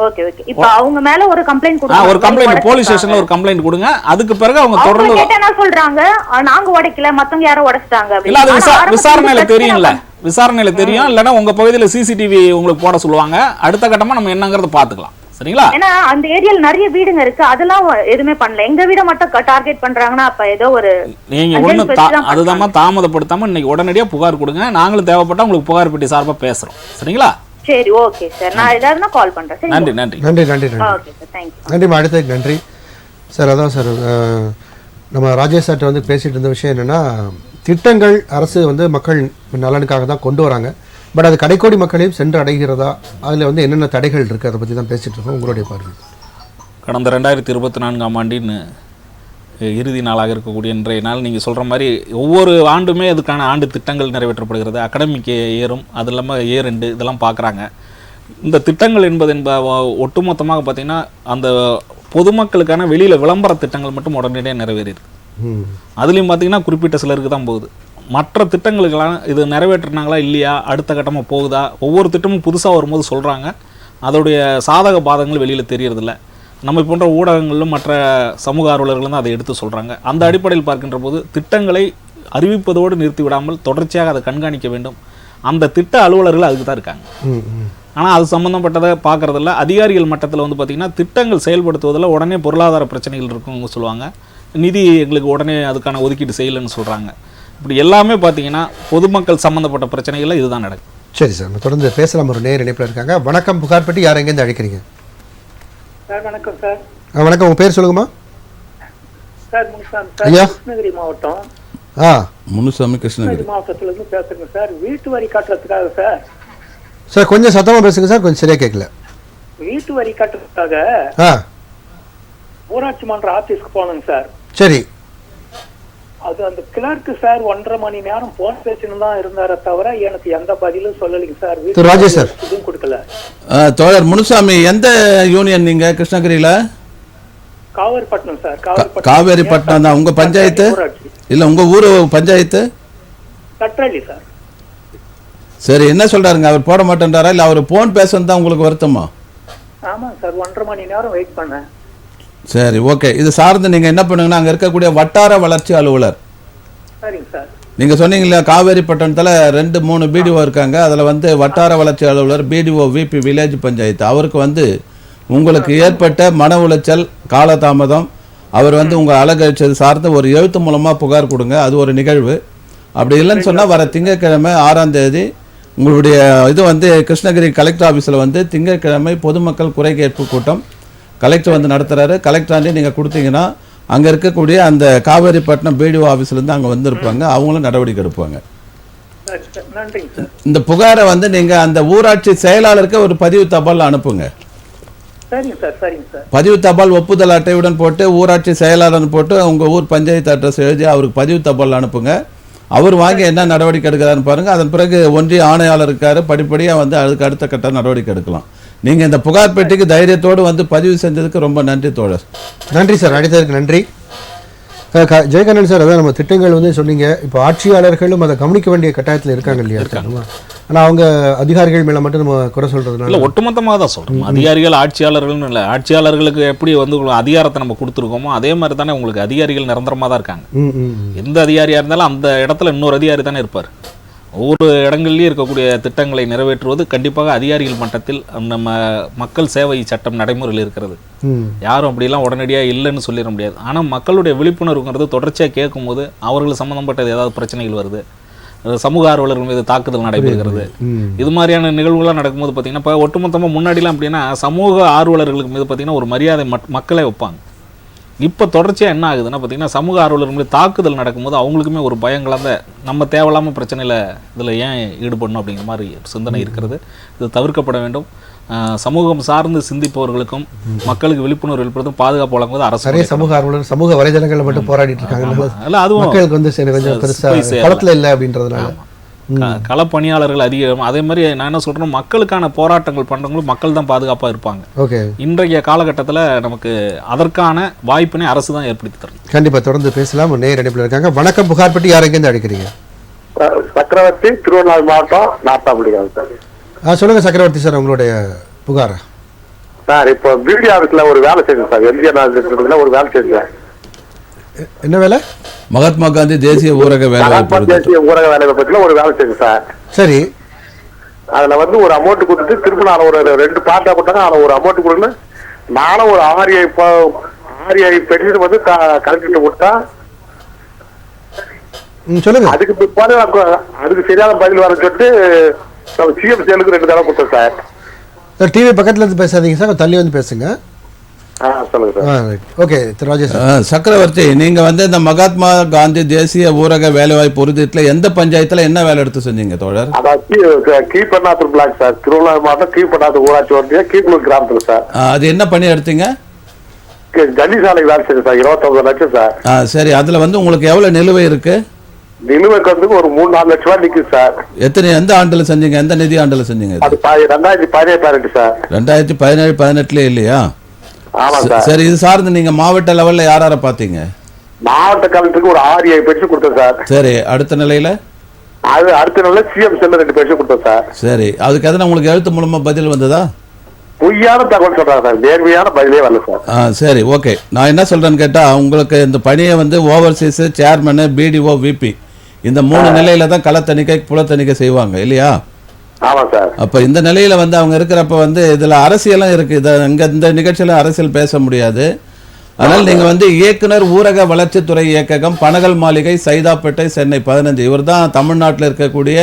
Okay okay. இப்போ அவங்க மேல ஒரு கம்ப்ளைன்ட் கொடுங்க. ஒரு கம்ப்ளைன்ட் போலீஸ் ஸ்டேஷன்ல ஒரு கம்ப்ளைன்ட் கொடுங்க. அதுக்கு பிறகு அவங்க தொடர்ந்து என்ன சொல்றாங்க, நாங்க உடைக்கல, மத்தவங்க யாரோ உடைச்சிட்டாங்க. இல்ல, அது விசாரணையில தெரியும்ல, விசாரணையில தெரியும். இல்லனா உங்க பகுதியில சிசிடிவி உங்களுக்கு போட சொல்லுவாங்க. அடுத்த கட்டமா நம்ம என்னங்கறத பாத்துக்கலாம், சரிங்களா? ஏன்னா அந்த ஏரியால நிறைய வீடுங்க இருக்கு, அதெல்லாம் எதுவுமே பண்ணல. எங்க வீட மட்டும் டார்கெட் பண்றாங்கன்னா அப்ப ஏதோ ஒரு நீங்க ஒண்ணு அதுதான் தாமதப்படுத்தாம இன்னைக்கு உடனடியா புகார் கொடுங்க. நாங்களும் தேவைப்பட்டா உங்களுக்கு புகார் பெட்டி சார்பா பேசுறோம், சரிங்களா? சரி, ஓகே சார், நான் ஏதாவதுனா கால் பண்றேன். நன்றி நன்றி நன்றி நன்றி ஓகே சார், தேங்க் யூ. நன்றிமா. அடுத்ததுக்கு நன்றி சார். அதான் சார், நம்ம ராஜேஷ் சார்ட்ட வந்து பேசிட்டு இருந்த விஷயம் என்னன்னா, திட்டங்கள் அரசு வந்து மக்கள் நலனுக்காக தான் கொண்டு வராங்க. பட் அது கடைக்கோடி மக்களையும் சென்று அடைகிறதா, அதில் வந்து என்னென்ன தடைகள் இருக்குது, அதை பற்றி தான் பேசிகிட்டு இருக்கோம். உங்களுடைய பார்வை. கடந்த 2024ஆம் ஆண்டின் இறுதி நாளாக இருக்கக்கூடிய இன்றைய நாள் நீங்கள் சொல்கிற மாதிரி ஒவ்வொரு ஆண்டுமே அதுக்கான ஆண்டு திட்டங்கள் நிறைவேற்றப்படுகிறது. அகாடமிக் இயரும் அது இல்லாமல் இயர் எண்டு இதெல்லாம் பார்க்குறாங்க. இந்த திட்டங்கள் ஒட்டுமொத்தமாக பார்த்திங்கன்னா அந்த பொதுமக்களுக்கான வெளியில் விளம்பர திட்டங்கள் மட்டும் உடனடியாக நிறைவேறிடுது. அதுலேயும் பார்த்திங்கன்னா குறிப்பிட்ட சிலருக்கு தான் போகுது. மற்ற திட்டங்களுக்கெல்லாம் இது நிறைவேற்றினாங்களா இல்லையா, அடுத்த கட்டமாக போகுதா, ஒவ்வொரு திட்டமும் புதுசாக வரும்போது சொல்கிறாங்க. அதோடைய சாதக பாதங்கள் வெளியில் தெரியறதில்ல. நம்ம போன்ற ஊடகங்களிலும் மற்ற சமூக ஆர்வலர்களும் தான் அதை எடுத்து சொல்கிறாங்க. அந்த அடிப்படையில் பார்க்கின்ற போது திட்டங்களை அறிவிப்பதோடு நிறுத்தி விடாமல் தொடர்ச்சியாக அதை கண்காணிக்க வேண்டும். அந்த திட்ட அலுவலர்கள் அதுக்கு தான் இருக்காங்க. ஆனால் அது சம்மந்தப்பட்டதை பார்க்குறதில்ல. அதிகாரிகள் மட்டத்தில் வந்து பார்த்திங்கன்னா திட்டங்கள் செயல்படுத்துவதில் உடனே பொருளாதார பிரச்சனைகள் இருக்குன்னு சொல்லுவாங்க, நிதி எங்களுக்கு உடனே அதுக்கான ஒதுக்கீடு செய்யலைன்னு சொல்கிறாங்க. இப்படி எல்லாமே பார்த்தீங்கன்னா பொதுமக்கள் சம்மந்தப்பட்ட பிரச்சனைகள் இதுதான் நடக்கும். சரி சார், நம்ம தொடர்ந்து பேசலாம். ஒரு நேர் இணைப்பில் இருக்காங்க. வணக்கம், புகார்பட்டி. யார் எங்கேருந்து அழைக்கிறீங்க? சார் வணக்கம் சார். வணக்கம், உங்கள் பேர் சொல்லுங்கம்மா. சார் முனுசாமி சார், கிருஷ்ணகிரி மாவட்டம். முனுசாமி கிருஷ்ணகிரி மாவட்டத்திலிருந்து பேசுறேங்க சார். வீட்டு வரி கட்டுறதுக்காக சார். சார் கொஞ்சம் சத்தமாக பேசுங்க சார், கொஞ்சம் சரியாக கேட்கல. வீட்டு வரி கட்டுறதுக்காக ஊராட்சி மன்ற ஆபீஸ்க்கு போனேங்க சார். சரி. அது அந்த கிளர்க்கு சார் 1.5 மணி நேரம் போன் பேசினு தான் இருந்தாரே தவிர எனக்கு எந்த பதிலும் சொல்லலைங்க சார். ராஜேஷ் சார் இதுவும் கொடுக்கல. தோழர் முனுசாமி, எந்த யூனியன் நீங்க கிருஷ்ணகிரியில? காவேரிப்பட்டினம் சார். காவேரிப்பட்டினம் தான் உங்க பஞ்சாயத்து? இல்ல உங்க ஊரு பஞ்சாயத்து? கட்ரலி சார். சரி, என்ன சொல்றாருங்க? அவர் போட மாட்டேன்றாரா இல்ல அவர் போன் பேசுறது தான் உங்களுக்கு வருத்தமா? ஆமா சார், 1.5 மணி நேரம் வெயிட் பண்ணேன். சரி, ஓகே. இது சார்ந்து நீங்க என்ன பண்ணுங்கன்னா அங்க இருக்கக்கூடிய வட்டார வளர்ச்சி அலுவலர், சரிங்க சார், நீங்க சொன்னீங்களா காவேரிப்பட்டினத்துல 2-3 பிடிஓ இருக்காங்க, அதுல வந்து வட்டார வளர்ச்சி அலுவலர் பிடிஓ விபி வில்லேஜ் பஞ்சாயத்து, அவருக்கு வந்து உங்களுக்கு ஏற்பட்ட மன உளைச்சல் காலதாமதம், அவர் வந்து உங்க அலங்கரிச்சது சார்ந்து ஒரு எழுத்து மூலமா புகார் கொடுங்க. அது ஒரு நிகழ்வு. அப்படி இல்லைன்னு சொன்னா வர திங்கட்கிழமை 6ஆம் தேதி உங்களுடைய இது வந்து கிருஷ்ணகிரி கலெக்டர் ஆஃபீஸில் வந்து திங்கட்கிழமை பொதுமக்கள் குறை கேட்பு கூட்டம் கலெக்டர் வந்து நடத்துகிறாரு. கலெக்டராண்டி நீங்கள் கொடுத்தீங்கன்னா அங்கே இருக்கக்கூடிய அந்த காவேரிப்பட்டினம் பிடிஓ ஆஃபீஸ்லேருந்து அங்கே வந்திருப்பாங்க, அவங்களும் நடவடிக்கை எடுப்பாங்க. இந்த புகாரை வந்து நீங்கள் அந்த ஊராட்சி செயலாளருக்கு ஒரு பதிவு தபால் அனுப்புங்க. பதிவு தபால் ஒப்புதல் அட்டையுடன் போட்டு ஊராட்சி செயலாளர் போட்டு உங்கள் ஊர் பஞ்சாயத்து அட்ரஸ் எழுதி அவருக்கு பதிவு தபால் அனுப்புங்க. அவர் வாங்கி என்ன நடவடிக்கை எடுக்கிறாருன்னு பாருங்க. அதன் பிறகு ஒன்றிய ஆணையாளர் இருக்காரு, படிப்படியாக வந்து அதுக்கு அடுத்த கட்ட நடவடிக்கை எடுக்கலாம். நீங்கள் இந்த புகார் பெட்டிக்கு தைரியத்தோடு வந்து பதிவு செஞ்சதுக்கு ரொம்ப நன்றி தோழர். நன்றி சார், அழைத்ததற்கு நன்றி. ஜெயகண்ணன் சார், அதான் நம்ம திட்டங்கள் வந்து சொன்னீங்க. இப்போ ஆட்சியாளர்களும் அதை கவனிக்க வேண்டிய கட்டாயத்தில் இருக்காங்க இல்லையா? ஆனால் அவங்க அதிகாரிகள் மேலே மட்டும் நம்ம குறை சொல்கிறதுனால இல்லை, ஒட்டுமொத்தமாக தான் சொல்கிறோம். அதிகாரிகள் ஆட்சியாளர்கள்னு இல்லை, ஆட்சியாளர்களுக்கு எப்படி வந்து அதிகாரத்தை நம்ம கொடுத்துருக்கோமோ அதே மாதிரி தானே உங்களுக்கு அதிகாரிகள் நிரந்தரமாக தான் இருக்காங்க. எந்த அதிகாரியாக இருந்தாலும் அந்த இடத்துல இன்னொரு அதிகாரி தானே இருப்பார். ஒவ்வொரு இடங்கள்லேயும் இருக்கக்கூடிய திட்டங்களை நிறைவேற்றுவது கண்டிப்பாக அதிகாரிகள் மட்டத்தில் நம்ம மக்கள் சேவை சட்டம் நடைமுறையில் இருக்கிறது. யாரும் அப்படிலாம் உடனடியாக இல்லைன்னு சொல்லிட முடியாது. ஆனால் மக்களுடைய விழிப்புணர்வுங்கிறது தொடர்ச்சியாக கேட்கும்போது அவர்கள் சம்மந்தப்பட்டது ஏதாவது பிரச்சனைகள் வருது, சமூக ஆர்வலர்கள் மீது தாக்குதல் நடைபெறுகிறது, இது மாதிரியான நிகழ்வுகள்லாம் நடக்கும்போது பார்த்தீங்கன்னா இப்போ ஒட்டுமொத்தமாக முன்னாடிலாம் அப்படின்னா சமூக ஆர்வலர்களுக்கு மீது பார்த்தீங்கன்னா ஒரு மரியாதை மக்களே வைப்பாங்க. இப்போ தொடர்ச்சியாக என்ன ஆகுதுன்னா பார்த்தீங்கன்னா சமூக ஆர்வலர்கள் மீது தாக்குதல் நடக்கும்போது அவங்களுக்குமே ஒரு பயம் கலந்த நம்ம தேவையில்லாமல் பிரச்சனையில் இதில் ஏன் ஈடுபடணும் அப்படிங்கிற மாதிரி சிந்தனை இருக்கிறது. இது தவிர்க்கப்பட வேண்டும். சமூகம் சார்ந்து சிந்திப்பவர்களுக்கும் மக்களுக்கு விழிப்புணர்வு ஏற்படுத்தும் பாதுகாப்பு வழங்குவது அரசு. சமூக ஆர்வலர் சமூக வலைதளங்களில் மட்டும் போராடிட்டு இருக்காங்க, அதுவும் மக்களுக்கு வந்து கொஞ்சம் பெருசாக களத்தில் இல்லை அப்படின்றதுனால களப்பணியாளர்கள் அதிகம். அதே மாதிரி நான் என்ன சொல்கிறேன், மக்களுக்கான போராட்டங்கள் பண்ணுறவங்களும் மக்கள் தான் பாதுகாப்பாக இருப்பாங்க. ஓகே, இன்றைய காலகட்டத்தில் நமக்கு அதற்கான வாய்ப்பினை அரசு தான் ஏற்படுத்தி தரும். கண்டிப்பாக தொடர்ந்து பேசலாம். நேர் அனுப்பில் இருக்காங்க. வணக்கம், புகார்பட்டி. யார் எங்கேருந்து அழைக்கிறீங்க? சக்கரவர்த்தி, திருவண்ணாமலை மாவட்டம், நாட்டாப்பள்ளி சார். சொல்லுங்கள் சக்கரவர்த்தி சார், உங்களுடைய புகார். சார், இப்போ பிடி ஆஃபீஸில் ஒரு வேலை செஞ்சேன் சார். எம்ஜிஆர் ஒரு வேலை செஞ்சேன். என்ன வேலை? மகாத்மா காந்தி தேசிய ஊரக வேலை தேசிய ஊரக வேலை பத்தில ஒரு வேலை செஞ்சு சார். சரி, அதுல வந்து ஒரு அமௌண்ட் கொடுத்துட்டு திரும்ப நான் ஒரு 2 பார்ட்டா போட்டாங்க. அதுல ஒரு அமௌண்ட் கொடுன்னு நானும் ஒரு ஆர்ஐ பெட்டிஷன் வந்து கலெக்டர் கொடுத்தா சொல்லுங்க. அதுக்கு பிற்பாடு அதுக்கு சரியான பதில் வர சொல்லிட்டு சிஎம் செயலுக்கு 2 தடவை கொடுத்தேன் சார். சார், டிவி பக்கத்துல இருந்து பேசாதீங்க சார், தள்ளி வந்து பேசுங்க. சக்கரவர்த்தி, நீங்க வந்து இந்த மகாத்மா காந்தி தேசிய ஊரக வேலைவாய்ப்பு உறுதியத்தில் எந்த பஞ்சாயத்துல என்ன வேலை எடுத்து செஞ்சீங்க தோழர்? கீழ்பண்ணாத்தூர் பிளாக் சார், திருவண்ணாமலை மாவட்டம் கீழ்பண்ணாத்தூர் ஊராட்சி ஒன்றிய கீழ்பூர் கிராமத்துல சார். அது என்ன பண்ணி எடுத்தீங்க? ஜல்லி சாலை வேலை செஞ்சு சார், 29 லட்சம் சார். சரி, அதுல வந்து உங்களுக்கு எவ்வளவு நிலுவை இருக்கு? நிலுவைக்கு வந்து ஒரு 3-4 லட்சம் ரூபாய் நிக்குது சார். எந்த ஆண்டுல செஞ்சீங்க? எந்த நிதி ஆண்டுல செஞ்சீங்க? 2017-18 சார். 2017-18 இல்லையா? சரி, இது சார்ந்து நீங்க மாவட்ட லெவல்ல யார பாத்தீங்க? மாவட்ட கலெக்டருக்கு ஒரு 6 பெருசு கொடுத்தேன் சார். சரி, அடுத்த நிலையில? அடுத்த நிலையில சிஎம் செல்ல 2 பெருசு கொடுத்தேன் சார். சரி, அதுக்கு எதனா உங்களுக்கு எழுத்து மூலமா பதில் வந்ததா? பொய்யான தகவல் சொல்றாங்க சார், நேர்மையான பதிலே வரல சார். சரி, ஓகே. நான் என்ன சொல்றேன்னு கேட்டா, உங்களுக்கு இந்த பணியை வந்து ஓவர்சீஸ், சேர்மனு, பிடிஓ, விபி இந்த 3 நிலையில தான் கள தணிக்கை, புல தணிக்கை செய்வாங்க இல்லையா? ஆமா சார். அப்ப இந்த நிலையில வந்து அவங்க இருக்கிறப்ப வந்து இதுல அரசியலும் இருக்கு. இந்த நிகழ்ச்சியில அரசியல் பேச முடியாது. அதனால் நீங்க வந்து இயக்குனர், ஊரக வளர்ச்சித்துறை இயக்ககம், பனகல் மாளிகை, சைதாப்பேட்டை, சென்னை 15 இவர் தான் தமிழ்நாட்டில் இருக்கக்கூடிய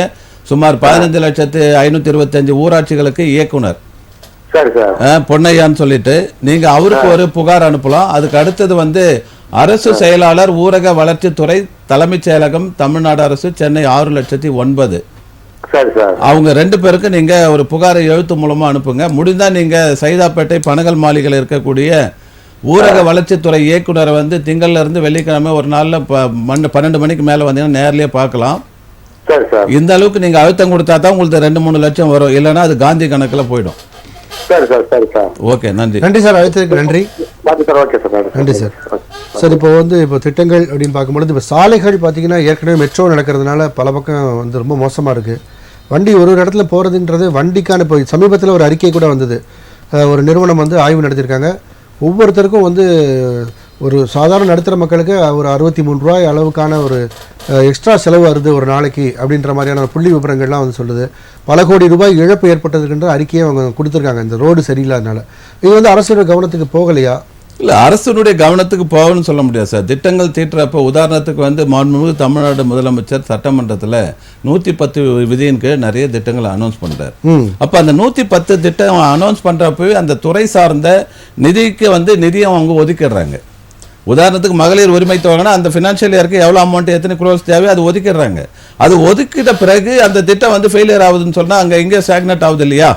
சுமார் 15,525,000 ஊராட்சிகளுக்கு இயக்குனர். சரி சார். பொன்னையான்னு சொல்லிட்டு நீங்க அவருக்கு ஒரு புகார் அனுப்பலாம். அதுக்கு அடுத்தது வந்து அரசு செயலாளர், ஊரக வளர்ச்சித்துறை, தலைமைச் செயலகம், தமிழ்நாடு அரசு, சென்னை 6,09,000. சரி சார். அவங்க 2 பேருக்கு நீங்க ஒரு புகாரை எழுத்து மூலமா அனுப்புங்க. முடிந்தா நீங்க சைதாப்பேட்டை பனகல் மாளிகையில் இருக்கக்கூடிய ஊரக வளர்ச்சித்துறை இயக்குனரை வந்து திங்கள்ல இருந்து வெள்ளிக்கிழமை ஒரு நாள்ல 12 மணிக்கு மேல வந்தீங்கன்னா நேர்லயே பார்க்கலாம். சரி சார். இந்த அளவுக்கு நீங்க அழுத்தம் கொடுத்தா தான் உங்களுக்கு 2-3 லட்சம் வரும். இல்லைன்னா அது காந்தி கணக்குல போயிடும். சரி சார். சரி சார். ஓகே, நன்றி. நன்றி சார், அழைத்ததுக்கு நன்றி. Okay sir. நன்றி சார். சார், இப்போ திட்டங்கள் அப்படின்னு பார்க்கும்பொழுது இப்போ சாலைகள் பார்த்தீங்கன்னா ஏற்கனவே மெட்ரோ நடக்கிறதுனால பல பக்கம் வந்து ரொம்ப மோசமாக இருக்குது. வண்டி ஒரு இடத்துல போகிறதுன்றது வண்டிக்கான இப்போ சமீபத்தில் ஒரு அறிக்கை கூட வந்தது. ஒரு நிறுவனம் வந்து ஆய்வு நடத்தியிருக்காங்க. ஒவ்வொருத்தருக்கும் வந்து ஒரு சாதாரண நடுத்தர மக்களுக்கு ஒரு 63 ரூபாய் அளவுக்கான ஒரு எக்ஸ்ட்ரா செலவு வருது ஒரு நாளைக்கு அப்படின்ற மாதிரியான புள்ளி விவரங்கள்லாம் வந்து சொல்லுது. பல கோடி ரூபாய் இழப்பு ஏற்பட்டதுன்ற அறிக்கையை அவங்க கொடுத்துருக்காங்க இந்த ரோடு சரியில்லாதனால. இது வந்து அரசோட கவனத்துக்கு போகலையா? இல்லை, அரசுடைய கவனத்துக்கு போகணும்னு சொல்ல முடியாது சார். திட்டங்கள் தீட்டுறப்போ உதாரணத்துக்கு வந்து மாண்புமிகு தமிழ்நாடு முதலமைச்சர் சட்டமன்றத்தில் 110 விதியின் கீழ் நிறைய திட்டங்களை அனௌன்ஸ் பண்ணுறாரு. அப்போ அந்த 110 திட்டம் அனௌன்ஸ் பண்ணுறப்பவே அந்த துறை சார்ந்த நிதிக்கு வந்து நிதியை அவங்க ஒதுக்கிடுறாங்க. உதாரணத்துக்கு மகளிர் உரிமை தொகைனா அந்த ஃபினான்ஷியல் இயருக்கு எவ்வளோ அமௌண்ட், எத்தனை குரோஸ் தேவையோ அது ஒதுக்கிடுறாங்க. அது ஒதுக்கிட்ட பிறகு அந்த திட்டம் வந்து ஃபெயிலியர் ஆகுதுன்னு சொன்னால் அங்கே எங்கேயோ ஸ்டாக்னேட் ஆகுது இல்லையா?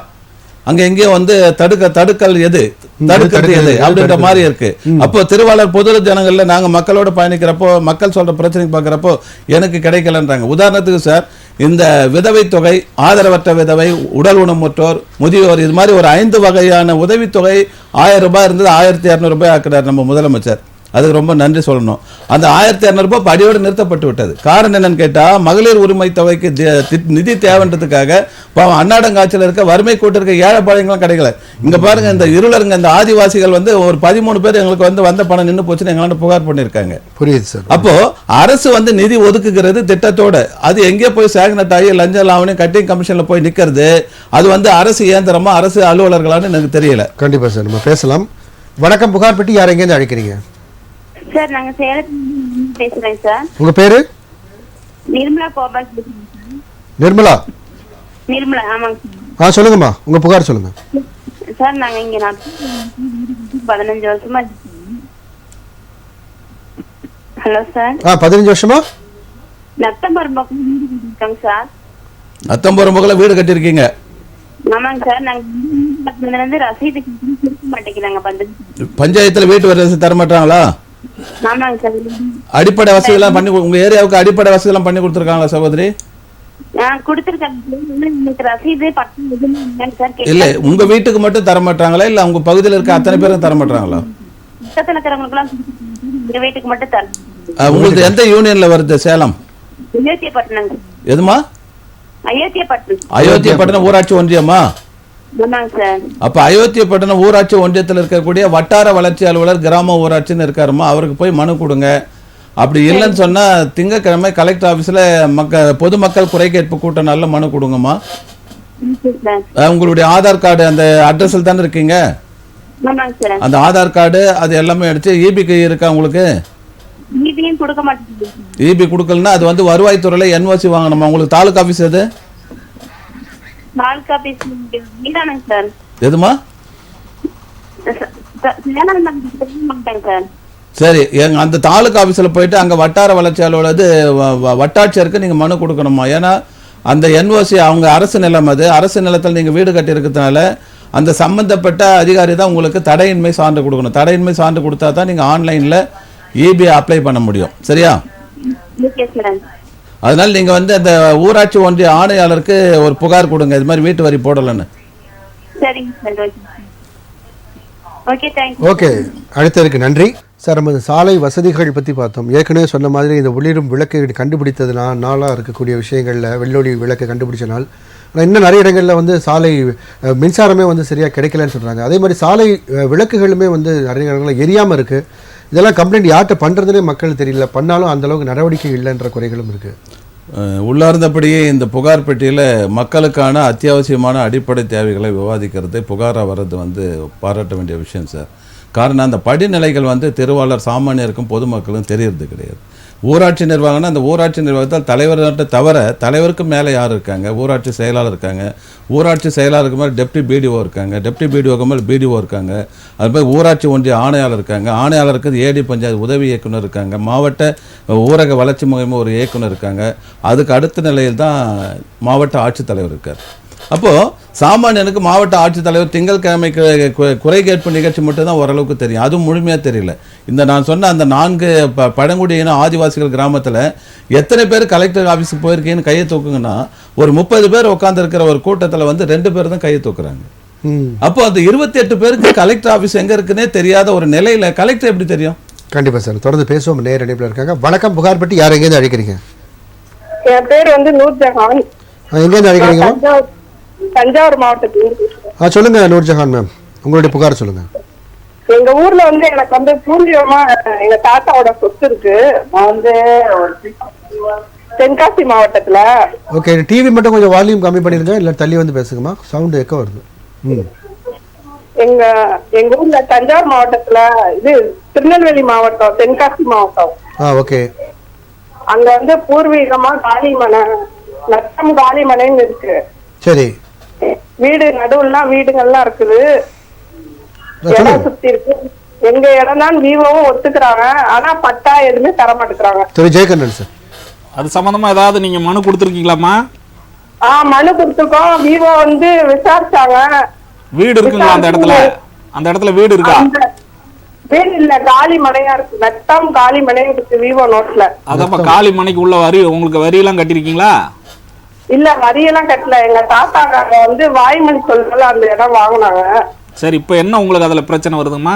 அங்க எங்கேயோ வந்து தடுக்கல் எது அப்படின்ற மாதிரி இருக்கு. அப்போ திருவாளர் பொது ஜனங்கள்ல நாங்க மக்களோட பயணிக்கிறப்போ மக்கள் சொல்ற பிரச்சனைக்கு பாக்குறப்போ எனக்கு கிடைக்கலன்றாங்க. உதாரணத்துக்கு சார், இந்த விதவை தொகை, ஆதரவற்ற விதவை, உடல் ஊனமுற்றோர், முதியோர், இது மாதிரி ஒரு 5 வகையான உதவித்தொகை 1000 ரூபாய் இருந்தது 1200 ரூபாய் ஆக்குறார் நம்ம முதலமைச்சர். அதுக்கு ரொம்ப நன்றி சொல்லணும். அந்த 1200 ரூபாய் படியோடு நிறுத்தப்பட்டு விட்டது. காரணம் என்னன்னு கேட்டா, மகளிர் உரிமை தொகைக்கு நிதி தேவைன்றதுக்காக பாவம் அன்னாடங்காட்சியில் இருக்க வறுமை கூட்டு இருக்க ஏழை பாளையங்களும் கிடைக்கல. இங்க பாருங்க, இந்த இருளருங்க, இந்த ஆதிவாசிகள் வந்து ஒரு 13 பேர் எங்களுக்கு வந்து வந்த பணம் நின்று போச்சுன்னு எங்களால புகார் பண்ணியிருக்காங்க. புரியுது சார். அப்போ அரசு வந்து நிதி ஒதுக்குகிறது திட்டத்தோட, அது எங்கே போய் சேகனட் ஆகி லஞ்ச லாவணி கட்டிங் கமிஷன்ல போய் நிக்கிறது, அது வந்து அரசு இயந்திரமா அரசு அலுவலர்களான்னு எனக்கு தெரியல. கண்டிப்பா சார், நம்ம பேசலாம். வணக்கம், புகார் பெட்டி, யார் எங்கேருந்து அழைக்கிறீங்க? சார், நாங்க சேலத்துல பேசுறேன் சார். உங்க பேரு? நிர்மலா கோபால். நிர்மலா? நிர்மலா, ஆமாங்க. சொல்லுங்கம்மா, உங்க புகார் சொல்லுங்க. சார், நாங்க இங்க 15 வருஷமா. Hello sir. 15 வருஷமா நத்தம்பரம் பக்கம் இருக்காங்க சார். நத்தம்பரம் பக்கம் வீடு கட்டியிருக்கீங்க? ஆமாங்க சார். நாங்க ரசீது கொடுக்க மாட்டேங்கிறாங்க. பஞ்சாயத்துல வீட்டு வசதி தர மாட்டாங்களா? ஆமாங்க சார். அடிப்படை வசதி எல்லாம் பண்ணி, உங்க ஏரியாவுக்கு அடிப்படை வசதி எல்லாம் பண்ணி கொடுத்துருக்காங்களா சகோதரி? இல்ல, உங்க வீட்டுக்கு மட்டும் தர மாட்டாங்களா, இல்ல உங்க பகுதியில் இருக்க அத்தனை பேரும் தர மாட்டாங்களா? உங்களுக்கு எந்த யூனியன்ல வருது? சேலம் எதுமா? அயோத்தியப்பட்டினம் ஊராட்சி ஒன்றியமா? அப்ப அயோத்தியப்பட்டினம் ஊராட்சி ஒன்றியத்தில் இருக்கக்கூடிய வட்டார வளர்ச்சி அலுவலர் கிராம ஊராட்சின்னு இருக்காருமா, அவருக்கு போய் மனு கொடுங்க. அப்படி இல்லைன்னு சொன்னா திங்கட்கிழமை கலெக்டர் ஆபீஸ்ல பொதுமக்கள் குறை கேட்பு கூட்டம் நல்ல மனு கொடுங்கம்மா. உங்களுடைய ஆதார் கார்டு அந்த அட்ரஸ்ல தானே இருக்கீங்க? அந்த ஆதார் கார்டு அது எல்லாமே அடிச்சு இபிக்கு இருக்கா உங்களுக்கு? இபி கொடுக்கலன்னா அது வந்து வருவாய்த்துறையில என்ஓசி வாங்கணுமா. உங்களுக்கு தாலுகா ஆபீஸ் எது? எதுமா? சரி, அந்த தாலுகா ஆபீஸ்ல போயிட்டு அங்க வட்டார வளர்ச்சி அலுவலர் வட்டாட்சியருக்கு நீங்க மனு கொடுக்கணுமா. ஏன்னா அந்த என்ஓசி அவங்க அரசு நிலம், அது அரசு நிலத்தில் நீங்க வீடு கட்டி இருக்கிறதுனால அந்த சம்பந்தப்பட்ட அதிகாரி தான் உங்களுக்கு தடையின்மை சான்று கொடுக்கணும். தடையின்மை சான்று கொடுத்தா தான் நீங்க ஆன்லைன்ல இபி அப்ளை பண்ண முடியும். சரியா? அதனால நீங்க வந்து அந்த ஊராட்சி ஒன்றிய ஆணையாளருக்கு ஒரு புகார் கொடுங்க, இது மாதிரி வீட்டு வரி போடலன்னு. ஓகே, அடுத்ததுக்கு நன்றி. சார், நம்ம சாலை வசதிகள் பற்றி பார்த்தோம். ஏற்கனவே சொன்ன மாதிரி இந்த ஒளிரும் விளக்கு கண்டுபிடித்தது நாளாக இருக்கக்கூடிய விஷயங்களில் வெள்ளொளி விளக்கு கண்டுபிடிச்ச நாள். ஆனால் இன்னும் நிறைய இடங்களில் வந்து சாலை மின்சாரமே வந்து சரியாக கிடைக்கலன்னு சொல்கிறாங்க. அதே மாதிரி சாலை விளக்குகளுமே வந்து நிறைய இடங்களில் எரியாமல் இருக்குது. இதெல்லாம் கம்ப்ளைண்ட் யார்கிட்ட பண்ணுறதுனே மக்கள் தெரியல, பண்ணாலும் அந்தளவுக்கு நடவடிக்கை இல்லைன்ற குறைகளும் இருக்குது. உள்ளார்ந்தபடியே இந்த புகார் பெட்டியில் மக்களுக்கான அத்தியாவசியமான அடிப்படை தேவைகளை விவாதிக்கிறது, புகாராக வர்றது வந்து பாராட்ட வேண்டிய விஷயம் சார். காரணம், அந்த படிநிலைகள் வந்து திருவாளர் சாமானியருக்கும் பொதுமக்களும் தெரியறது கிடையாது. ஊராட்சி நிர்வாகம்னா அந்த ஊராட்சி நிர்வாகத்தால் தலைவர்கிட்ட தவிர தலைவருக்கு மேலே யார் இருக்காங்க? ஊராட்சி செயலாளர் இருக்காங்க. ஊராட்சி செயலாளருக்கு மேலே டெப்டி பிடிஓ இருக்காங்க. டெப்டி பிடிஓக்கு மேலே பிடிஓ இருக்காங்க. அது மாதிரி ஊராட்சி ஒன்றிய ஆணையாளர் இருக்காங்க. ஆணையாளருக்கு ஏடி பஞ்சாயத்து உதவி இயக்குனர் இருக்காங்க. மாவட்ட ஊரக வளர்ச்சி முகமை ஒரு இயக்குனர் இருக்காங்க. அதுக்கு அடுத்த நிலையில் தான் மாவட்ட ஆட்சித்தலைவர் இருக்கார். அப்போது சாமானியனுக்கு மாவட்ட ஆட்சித்தலைவர் திங்கட்கிழமைக்கு குறை கேட்பு நிகழ்ச்சி மட்டும்தான் ஓரளவுக்கு தெரியும். அதுவும் முழுமையாக தெரியல. இந்த நான் சொன்ன அந்த 4 பழங்குடியின ஆதிவாசிகள் கிராமத்தில் எத்தனை பேர் கலெக்டர் ஆஃபீஸுக்கு போயிருக்கீங்கன்னு கையை தூக்குங்கன்னா, ஒரு 30 பேர் உட்காந்துருக்கிற ஒரு கூட்டத்தில் வந்து 2 பேர் தான் கையை தூக்குறாங்க. அப்போ அந்த 28 பேருக்கு கலெக்டர் ஆஃபீஸ் எங்கே இருக்குன்னே தெரியாத ஒரு நிலையில் கலெக்டர் எப்படி தெரியும்? கண்டிப்பாக சார், தொடர்ந்து பேசுவோம். நேர இணைப்பில் இருக்காங்க. வணக்கம், புகார் பெட்டி யார் எங்கேருந்து அழைக்கிறீங்க? என் பேர் வந்து நூர்ஜஹான். எங்கேருந்து அழைக்கிறீங்க? தஞ்சாவூர் மாவட்டத்தில். சொல்லுங்க நூர்ஜஹான் மேம், உங்களுடைய புகார் சொல்லுங்க. எங்க ஊர்ல வந்து எனக்கு வந்து பூர்வீகமா எங்க தாத்தாவோட சொத்து இருக்கு. நான் வந்து தென்காசி மாவட்டத்துல. ஓகே, டிவி மட்டும் கொஞ்சம் வால்யூம் கம்மி பண்ணிருங்க, இல்ல தள்ளி வந்து பேசுங்கம்மா, சவுண்ட் எக்கோ வருது. எங்க ஊர்ல தஞ்சாவூர் மாவட்டத்துல, இது திருநெல்வேலி மாவட்டம், தென்காசி மாவட்டம். ஓகே. அங்க வந்து பூர்வீகமா காளிமனை, நத்தம் காளிமனைன்னு இருக்கு. சரி. வீடு நடுவுலாம் வீடுகள்லாம் இருக்குது, இடம் சுத்தி இருக்கு. எங்க இடம் தான் விவோவும் ஒத்துக்கிறாங்க, ஆனா பட்டா எதுவுமே தர மாட்டேங்கிறாங்க. சரி ஜெயகண்ணன் சார், அது சம்பந்தமா ஏதாவது நீங்க மனு கொடுத்துருக்கீங்களாமா? மனு கொடுத்துருக்கோம். விவோ வந்து விசாரிச்சாங்க. வீடு இருக்குங்களா அந்த இடத்துல? அந்த இடத்துல வீடு இருக்கா? வீடு இல்ல, காலி மனையா இருக்கு. நட்டம் காலி மனை இருக்கு விவோ நோட்ல. அதப்ப காலி மனைக்கு உள்ள வரி, உங்களுக்கு வரி எல்லாம் கட்டிருக்கீங்களா? இல்ல, வரியெல்லாம் கட்டல. எங்க தாத்தாக்காரங்க வந்து வாய்மொழி சொல்றதுல அந்த இடம் வாங்கினாங்க. சரி, இப்ப என்ன உங்களுக்கு அதுல பிரச்சனை வருதுமா?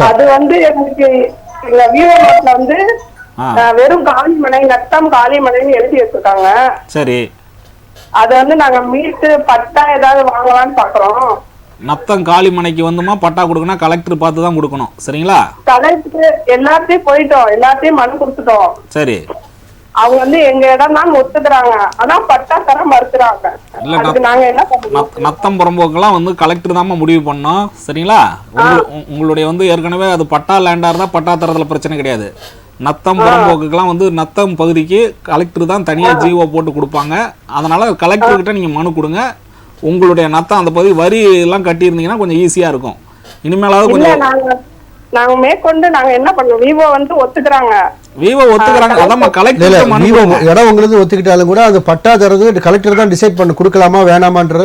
அது வந்து எங்களுக்கு எங்க விவோ நோட்ல வந்து வெறும் காலிமனை, நட்டம் காலிமனைன்னு எழுதி வச்சிருக்காங்க. சரி, அது வந்து நாங்க மீட்டு பட்டா ஏதாவது வாங்கலாம்னு பாக்குறோம். நத்தம் காலிமனைக்கு வந்துமா பட்டா கொடுக்கணும், கலெக்டர் பார்த்து தான் கொடுக்கணும். சரிங்களா? கலெக்டர் எல்லாத்தையும் போயிட்டோம், எல்லாத்தையும் மனு கொடுத்துட்டோம். சரி, அவங்க வந்து எங்க இடம் தான் ஒத்துக்கிறாங்க, ஆனா பட்டா தர மறுக்கிறாங்க. நாங்க என்ன பண்ணுவோம்? நத்தம் புறம்போக்கெல்லாம் வந்து கலெக்டர் தான் முடிவு பண்ணோம். சரிங்களா? உங்களுடைய வந்து ஏற்கனவே அது பட்டா லேண்டா இருந்தா பட்டா தரதுல பிரச்சனை கிடையாது. நத்தம் புறம்போக்குக்கெல்லாம் வந்து நத்தம் பகுதிக்கு கலெக்டர் தான் தனியா ஜிஓ போட்டு கொடுப்பாங்க. அதனால கலெக்டர் கிட்ட நீங்க மனு கொடுங்க. உங்களுடைய நத்தம் அந்த பகுதி வரி எல்லாம் கட்டியிருந்தீங்கன்னா கொஞ்சம் ஈஸியா இருக்கும். இனிமேலாவது கொஞ்சம் நாங்க மேற்கொண்டு நாங்க என்ன பண்ணுவோம்? விவோ வந்து ஒத்துக்கிறாங்க. விவோ ஒத்துக்கிறாங்க. அதான் கலெக்டர் இடம் உங்களுக்கு ஒத்துக்கிட்டாலும் கூட அது பட்டா தரது கலெக்டர் தான் டிசைட் பண்ணி கொடுக்கலாமா வேணாமான்ற.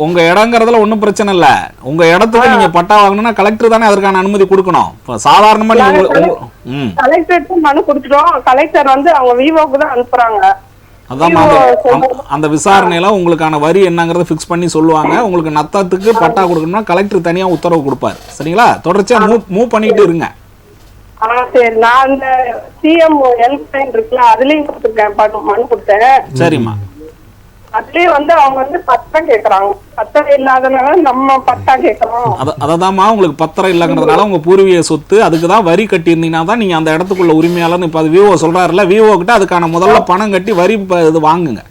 உங்க இடங்கிறதுல ஒன்றும் பிரச்சனை இல்லை. உங்க இடத்துக்கு நீங்க பட்டா வாங்கணும்னா கலெக்டர் தானே அதற்கான அனுமதி கொடுக்கணும். சாதாரணமா கலெக்டருக்கு மனு கொடுத்துட்டோம். கலெக்டர் வந்து அவங்க விவோக்கு தான் அனுப்புறாங்க. அதான் அந்த விசாரணையில உங்களுக்கான வரி என்னங்கறத ஃபிக்ஸ் பண்ணி சொல்லுவாங்க. உங்களுக்கு நத்தத்துக்கு பட்டா கொடுக்கணும்னா கலெக்டர் தனியா உத்தரவு கொடுப்பாரு. சரிங்களா? தொடர்ச்சியா மூவ் பண்ணிட்டு இருங்க. சரி, நான் அந்த சிஎம் ஹெல்ப் லைன் இருக்குல்ல, அதுலயும் கொடுத்துருக்கேன், மனு கொடுத்தேன். சரிம்மா. அதுலயும் வந்து அவங்க வந்து பத்திரம் கேட்கறாங்க. பத்திரம் இல்லாதனால நம்ம பட்டா கேட்கறோம். அததாம்மா, உங்களுக்கு பத்திரம் இல்லைங்கிறதுனால உங்க பூர்வீக சொத்து, அதுக்குதான் வரி கட்டி இருந்தீங்கன்னா தான் நீங்க அந்த இடத்துக்குள்ள உரிமையாளர். இப்ப அது விவோ சொல்றாருல, விவோ கிட்ட அதுக்கான முதல்ல பணம் கட்டி வரி இது வாங்குங்க.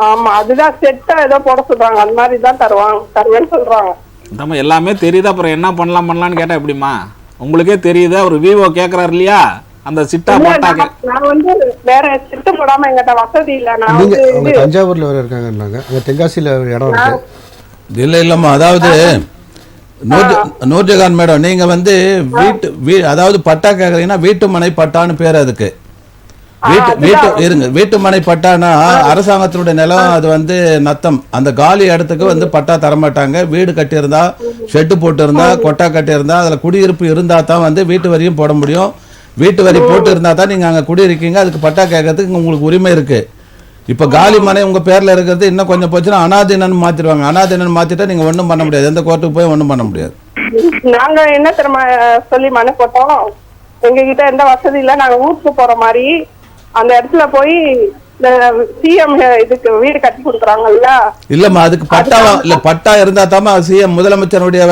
ஆமா, அதுதான் செட்டா ஏதோ போட சொல்றாங்க. அந்த மாதிரி தான் தருவேன்னு சொல்றாங்க. நம்ம எல்லாமே தெரியுது, அப்புறம் என்ன பண்ணலாம்னு கேட்டா எப்படிமா? உங்களுக்கே தெரியுது, ஒரு விவோ கேக்குறாரு இல்லையா, அந்த சிட்டா பட்டா. நான் வந்து வேற சிட்டு போடாம எங்கிட்ட வசதி இல்ல. நான் வந்து தஞ்சாவூர்ல வேற இருக்காங்கன்னாங்க, தென்காசியில இடம் இருக்கு. இல்லம்மா, அதாவது நூர்ஜஹான் மேடம், நீங்க வந்து அதாவது பட்டா கேக்குறீங்கன்னா வீட்டு மனை பட்டான்னு பேர். அதுக்கு வீட்டு மனை பட்டானா அரசாங்கத்தினுடைய நிலம். அது வந்து நத்தம். அந்த காலி இடத்துக்கு வந்து பட்டா தரமாட்டாங்க. வீடு கட்டியிருந்தா, ஷெட்டு போட்டு இருந்தா, கொட்டா கட்டியிருந்தா, அதுல குடியிருப்பு இருந்தா தான் வந்து வீட்டு வரியும் போட முடியும். வீட்டு வரி போட்டு இருந்தா தான் நீங்க அங்க குடியிருக்கீங்க. அதுக்கு பட்டா கேட்கறதுக்கு உங்களுக்கு உரிமை இருக்கு. இப்ப காலி மனை உங்க பேர்ல இருக்கிறது இன்னும் கொஞ்சம் போச்சுன்னா அனாதீனன்னு மாத்திடுவாங்க. அனாதீனன்னு மாத்திட்டா நீங்க ஒண்ணும் பண்ண முடியாது. எந்த கோர்ட்டுக்கு போய் ஒண்ணும் பண்ண முடியாது. நாங்க என்ன தெரியுமா சொல்லி மனு போட்டோம், எங்க கிட்ட எந்த வசதி இல்ல, நாங்க ஊருக்கு போற மாதிரி அந்த இடத்துல போய் இந்த சிஎம் இதுக்கு வீடு கட்டி கொடுக்குறாங்கல்ல. இல்லம்மா, அதுக்கு பட்டா இருந்தா தாமா சிஎம் முதலமைச்சருடைய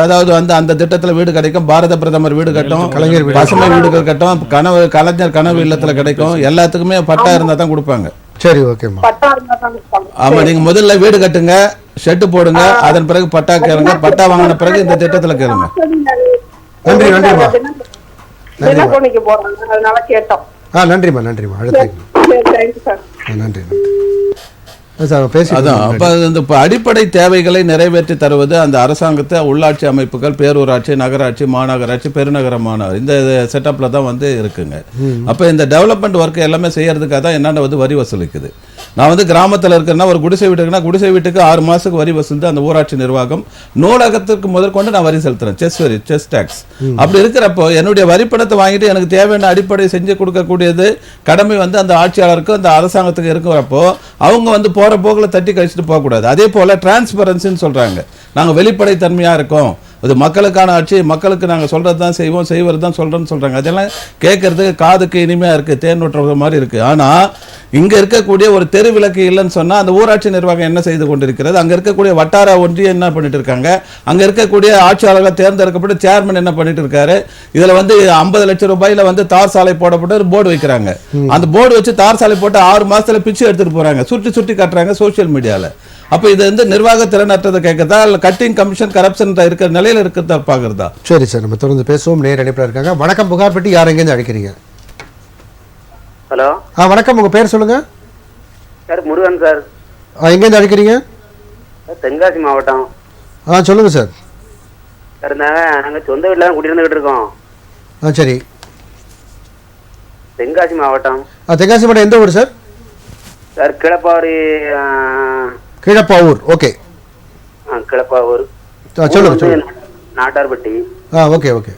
அதாவது வந்து அந்த திட்டத்துல வீடு கிடைக்கும், பாரத பிரதமர் வீடு கட்டும், கலைஞர் பசுமை வீடுகள் கட்டும், கலைஞர் கனவு இல்லத்துல கிடைக்கும், எல்லாத்துக்குமே பட்டா இருந்தா தான் கொடுப்பாங்க. சரி, ஓகேம்மா. ஆமா, நீங்க முதல்ல வீடு கட்டுங்க, ஷெட்டு போடுங்க, அதன் பிறகு பட்டா கேளுங்க, பட்டா வாங்கின பிறகு இந்த திட்டத்துல கேளுங்க. நன்றி, நன்றிம்மா. அதனால கேட்டோம். நன்றிம்மா, நன்றிம்மா. அடுத்த நன்றி. அதான் அப்ப இந்த அடிப்படை தேவைகளை நிறைவேற்றி தருவது அந்த அரசாங்கத்தை உள்ளாட்சி அமைப்புகள், பேரூராட்சி, நகராட்சி, மாநகராட்சி, பெருநகர மாநகர் இந்த செட்டப்ல தான் வந்து இருக்குங்க. அப்ப இந்த டெவலப்மெண்ட் ஒர்க் எல்லாமே செய்யறதுக்காக தான் என்னென்ன வந்து வரி வசூலிக்குது. நான் வந்து கிராமத்தில் இருக்கிறேன்னா ஒரு குடிசை வீட்டுக்குன்னா குடிசை வீட்டுக்கு 6 மாசத்துக்கு வரி வசூல் அந்த ஊராட்சி நிர்வாகம். நூலகத்துக்கு முதற்கொண்டு நான் வரி செலுத்துறேன், செஸ் டாக்ஸ். அப்படி இருக்கிறப்போ என்னுடைய வரிப்பணத்தை வாங்கிட்டு எனக்கு தேவையான அடிப்படை செஞ்சு கொடுக்கக்கூடியது கடமை வந்து அந்த ஆட்சியாளருக்கு, அந்த அரசாங்கத்துக்கு இருக்கிறப்போ அவங்க வந்து போற போக்கில் தட்டி கழிச்சுட்டு போகக்கூடாது. அதே போல டிரான்ஸ்பரன்சின்னு சொல்றாங்க, நாங்கள் வெளிப்படைத்தன்மையா இருக்கோம், அது மக்களுக்கான ஆட்சி, மக்களுக்கு நாங்கள் சொல்றது தான் செய்வோம், செய்வது தான் சொல்றோம்னு சொல்றாங்க. அதெல்லாம் கேட்கறதுக்கு காதுக்கு இனிமையா இருக்கு, தேன் ஊற்றுற மாதிரி இருக்கு. ஆனா இங்க இருக்கக்கூடிய ஒரு தெரு விளக்கு இல்லைன்னு சொன்னா அந்த ஊராட்சி நிர்வாகம் என்ன செய்து கொண்டிருக்கிறது, அங்க இருக்கக்கூடிய வட்டார ஒன்றியம் என்ன பண்ணிட்டு இருக்காங்க, அங்க இருக்கக்கூடிய ஆட்சியாளர்கள் தேர்ந்தெடுக்கப்பட்ட சேர்மன் என்ன பண்ணிட்டு இருக்காரு, இதுல வந்து 50 லட்சம் ரூபாயில வந்து தார் சாலை போடப்பட்டு ஒரு போர்டு வைக்கிறாங்க. அந்த போர்டு வச்சு தார் சாலை போட்டு 6 மாசத்துல பிச்சு எடுத்துட்டு போறாங்க, சுற்றி சுற்றி கட்டுறாங்க சோசியல் மீடியால. அப்ப இது வந்து நிர்வாக திறனற்றதை கேட்கறதா இல்ல கட்டிங் கமிஷன் கரப்ஷன் இருக்கிற நிலையில இருக்கிறதா பாக்குறதா? சரி சார், நம்ம தொடர்ந்து பேசுவோம். நேர் அழைப்புல இருக்காங்க. வணக்கம், புகார்பட்டி. யார் எங்கேருந்து அழைக்கிறீங்க? ஹலோ. வணக்கம், உங்க பேர் சொல்லுங்க. Sir Murugan sir. எங்கேருந்து அழைக்கிறீங்க? தென்காசி மாவட்டம். சொல்லுங்க சார். சார் நாங்க சொந்த வீட்டில் தான் குடியிருந்துகிட்டு இருக்கோம். சரி. தென்காசி மாவட்டம். தென்காசி மாவட்டம் எந்த ஊர் சார்? சார் கீழப்பாவூர். ஓகே, கிளப்பாவூர். சொல்லுங்க. நாட்டார்பட்டி. ஓகே ஓகே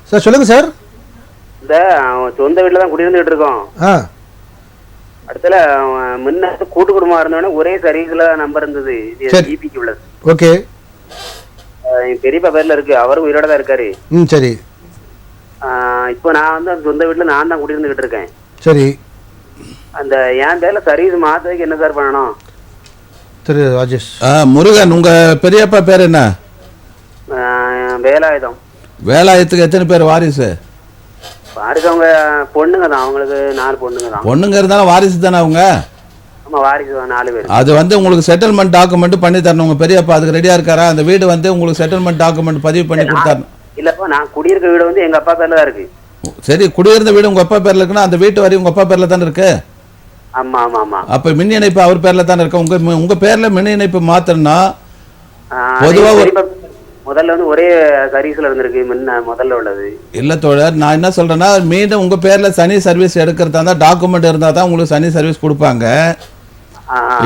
சார், சொல்லுங்க சார். இந்த சொந்த வீட்டில் தான் குடியிருந்துகிட்டு இருக்கோம். அடுத்தல முன்ன கூட்டு குடும்பமா இருந்தோடனே ஒரே சர்வீஸ்ல நம்பர் இருந்தது, இபிக்கு உள்ளது. ஓகே. பெரியப்பா பேர்ல இருக்கு, அவரும் உயிரோட தான் இருக்காரு. சரி. இப்போ நான் வந்து அந்த சொந்த வீட்டுல நான் தான் குடியிருந்துகிட்டு இருக்கேன். சரி. அந்த என் பேர்ல சர்வீஸ் மாத்ததுக்கு என்ன சார் பண்ணணும்? திரு ராஜேஷ். முருகன், உங்க பெரியப்பா பேர் என்ன? வேலாயுதம். வேலாயுதத்துக்கு எத்தனை பேர் வாரிசு? வாரிசு அவங்க பொண்ணுங்க தான், அவங்களுக்கு 4 பொண்ணுங்க தான். பொண்ணுங்க இருந்தாலும் வாரிசு தானே அவங்க? ஆமா, வாரிசு 4 பேர். அது வந்து உங்களுக்கு செட்டில்மெண்ட் டாக்குமெண்ட் பண்ணி தரணும். உங்க பெரியப்பா அதுக்கு ரெடியா இருக்காரா? அந்த வீடு வந்து உங்களுக்கு செட்டில்மெண்ட் டாக்குமெண்ட் பதிவு பண்ணி கொடுத்தாரு. இல்லப்பா, நான் குடியிருக்க வீடு வந்து எங்க அப்பா பேர்ல தான் இருக்கு. சரி, குடியிருந்த வீடு உங்க அப்பா பேர்ல இருக்குன்னா அந்த வீட்டு வரி உங்க அப்பா பேர்ல தானே இருக்கு? ஆமா ஆமா ஆமா. அப்ப மின் இணைப்பு அவர் பேர்ல தானே இருக்கு. உங்க பேர்ல மின் இணைப்பு மாத்தணும்னா பொதுவா முதல்ல வந்து ஒரே சர்வீஸ்ல இருந்திருக்கு முதல்ல உள்ளது. இல்ல தோழர், நான் என்ன சொல்றேன்னா மீண்டும் உங்க பேர்ல சனி சர்வீஸ் எடுக்கிறதா இருந்தா டாக்குமெண்ட் இருந்தா தான் உங்களுக்கு சனி சர்வீஸ் கொடுப்பாங்க.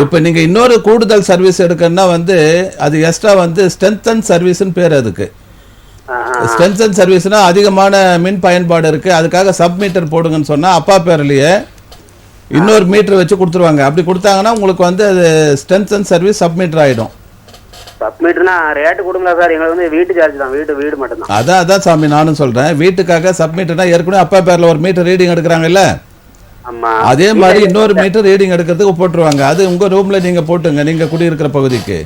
இப்ப நீங்க இன்னொரு கூடுதல் சர்வீஸ் எடுக்கணும்னா வந்து அது எக்ஸ்ட்ரா வந்து ஸ்ட்ரென்தன் சர்வீஸ்னு பேர். அதுக்கு ஸ்ட்ரென்தன் சர்வீஸ்னா அதிகமான மின் பயன்பாடு இருக்கு, அதுக்காக சப் மீட்டர் போடுங்கன்னு சொன்னா அப்பா பேர்லயே இன்னொரு மீட்டர் வச்சு கொடுத்துருவாங்க. அப்படி கொடுத்தாங்கன்னா உங்களுக்கு வந்து அது ஸ்ட்ரென்தன் சர்வீஸ் சப் மீட்டர் ஆயிடும். சப் மீட்டர்னா ரேட் கொடுங்களா சார்? எங்களுக்கு வந்து வீட்டு சார்ஜ் தான், வீடு மட்டும் தான். அதான் சாமி நானும் சொல்றேன். வீட்டுக்காக சப் மீட்டர்னா ஏற்கனவே அப்பா பேர்ல ஒரு மீட்டர் ரீடிங் எடுக்கிறாங்கல்ல, அதே மாதிரி இன்னொரு மீட்டர் ரீடிங் எடுக்கிறதுக்கு போட்டுருவாங்க. அது உங்க ரூம்ல நீங்க போட்டுங்க, நீங்க குடியிருக்கிற பகுதிக்கு.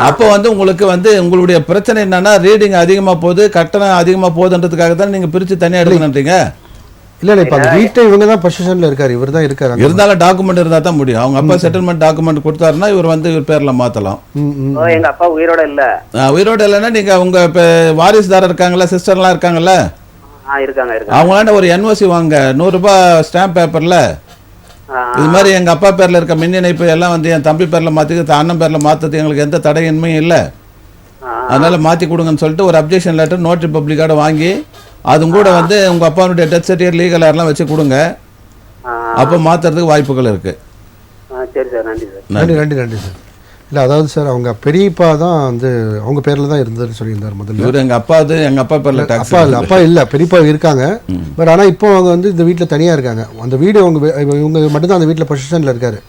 அப்போ வந்து உங்களுக்கு வந்து உங்களுடைய பிரச்சனை என்னன்னா ரீடிங் அதிகமா போகுது, கட்டணம் அதிகமா போகுதுன்றதுக்காக தான் நீங்க பிரிச்சு தனியா எடுக்கணும்ன்றீங்க. இல்ல இப்ப அந்த வீட்டை இவங்க தான் பொசிஷன்ல இருக்காரு, இவர் தான் இருக்காரு. இருந்தாலும் டாக்குமெண்ட் இருந்தா தான் முடியும். அவங்க அப்பா செட்டில்மெண்ட் டாக்குமெண்ட் கொடுத்தாருன்னா இவர் வந்து இவர் பேர்ல மாத்தலாம். எங்க அப்பா உயிரோட இல்ல. உயிரோட இல்லைன்னா நீங்க உங்க வாரிசுதாரர் இருக்காங்கல்ல, சிஸ்டர்லாம் இருக்காங்கல்ல, அவங்களாண்ட ஒரு என்ஓசி வாங்க, 100 ரூபாய் ஸ்டாம்ப் பேப்பர்ல இது மாதிரி எங்க அப்பா பேர்ல இருக்க மின் இணைப்பு எல்லாம் வந்து என் தம்பி பேர்ல மாத்திக்க, அண்ணன் பேர்ல மாத்தது எங்களுக்கு எந்த தடையின்மையும் இல்லை, அதனால மாத்தி கொடுங்கன்னு சொல்லிட்டு ஒரு அப்ஜெக்ஷன் லெட்டர் நோட்டரி பப்ளிக்கோட வாங்கி அது கூட வந்து உங்க அப்பாவுடைய டெத் சர்டிஃபிகேட் லீகல் எல்லாம் வச்சு கொடுங்க. அப்போ மாத்துறதுக்கு வாய்ப்புகள் இருக்கு. சரி சார், நன்றி சார். நன்றி சார். இல்லை அதாவது சார் அவங்க பெரியப்பா தான் வந்து அவங்க பேரில் தான் இருந்ததுன்னு சொல்லியிருந்தார் முதல்ல. இவர் எங்கள் அப்பா பேரில் டாக்ஸ் அப்பா இல்லை பெரியப்பா இருக்காங்க. பட் ஆனால் இப்போ அவங்க வந்து இந்த வீட்டில் தனியாக இருக்காங்க. அந்த வீடு இவங்க மட்டும்தான் அந்த வீட்டில் பொசிஷனில் இருக்காரு.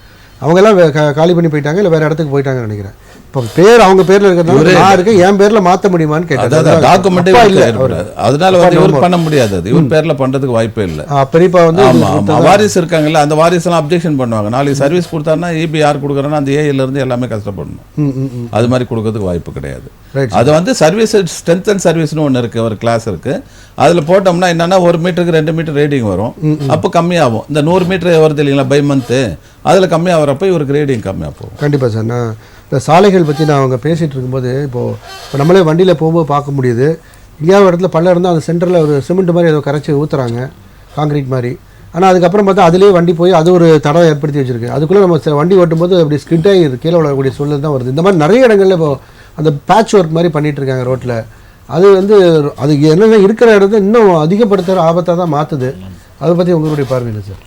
அவங்கெல்லாம் காலி பண்ணி போயிட்டாங்க, இல்லை வேறு இடத்துக்கு போயிட்டாங்கன்னு நினைக்கிறேன். இப்போ பேர் அவங்க பேர்ல இருக்கிறது நான் இருக்கேன், என் பேர்ல மாற்ற முடியுமான்னு கேட்டேன். டாக்குமெண்ட்டே இல்லை, அதனால வந்து இவர் பண்ண முடியாது, அது இவர் பேர்ல பண்றதுக்கு வாய்ப்பே இல்லை. பெரியப்பா வந்து வாரிசு இருக்காங்கல்ல, அந்த வாரிசு எல்லாம் அப்ஜெக்ஷன் பண்ணுவாங்க. நாளைக்கு சர்வீஸ் கொடுத்தாருன்னா இபி யார் கொடுக்குறோன்னா அந்த ஏஐல இருந்து எல்லாமே கஷ்டப்படணும். அது மாதிரி கொடுக்கறதுக்கு வாய்ப்பு கிடையாது. அது வந்து சர்வீஸ் ஸ்ட்ரென்த் அண்ட் சர்வீஸ்னு ஒன்று இருக்கு, ஒரு கிளாஸ் இருக்கு. அதில் போட்டோம்னா என்னன்னா 1 மீட்டருக்கு 2 மீட்டர் ரேடிங் வரும். அப்போ கம்மியாகும். இந்த 100 மீட்டர் வருது இல்லைங்களா பை மந்த்து, அதில் கம்மியாக வரப்போ இவருக்கு ரேடிங் கம்மியாக போகும். கண்டிப்பாக சார். நான் இந்த சாலைகள் பற்றி நான் அவங்க பேசிகிட்டு இருக்கும்போது இப்போ நம்மளே வண்டியில் போகும்போது பார்க்க முடியுது, எங்கேயாவது இடத்துல பள்ளம் இருந்தால் அந்த சென்டரில் ஒரு சிமெண்ட் மாதிரி ஏதோ கரைச்சி ஊற்றுறாங்க, காங்கிரீட் மாதிரி. ஆனால் அதுக்கப்புறம் பார்த்தா அதிலே வண்டி போய் அது ஒரு தடம் ஏற்படுத்தி வச்சுருக்கு. அதுக்குள்ளே நம்ம வண்டி ஓட்டும்போது அப்படி ஸ்கிட்டாகி கீழே விழக்கூடிய சூழல் தான் வருது. இந்த மாதிரி நிறைய இடங்களில் இப்போ அந்த பேட்ச் ஒர்க் மாதிரி பண்ணிகிட்டு இருக்காங்க ரோட்டில். அது வந்து அது என்னென்ன இருக்கிற இடத்த இன்னும் அதிகப்படுத்துகிற ஆபத்தாக தான் மாற்றுது. அதை பற்றி உங்களுடைய பார்வையில் சார்?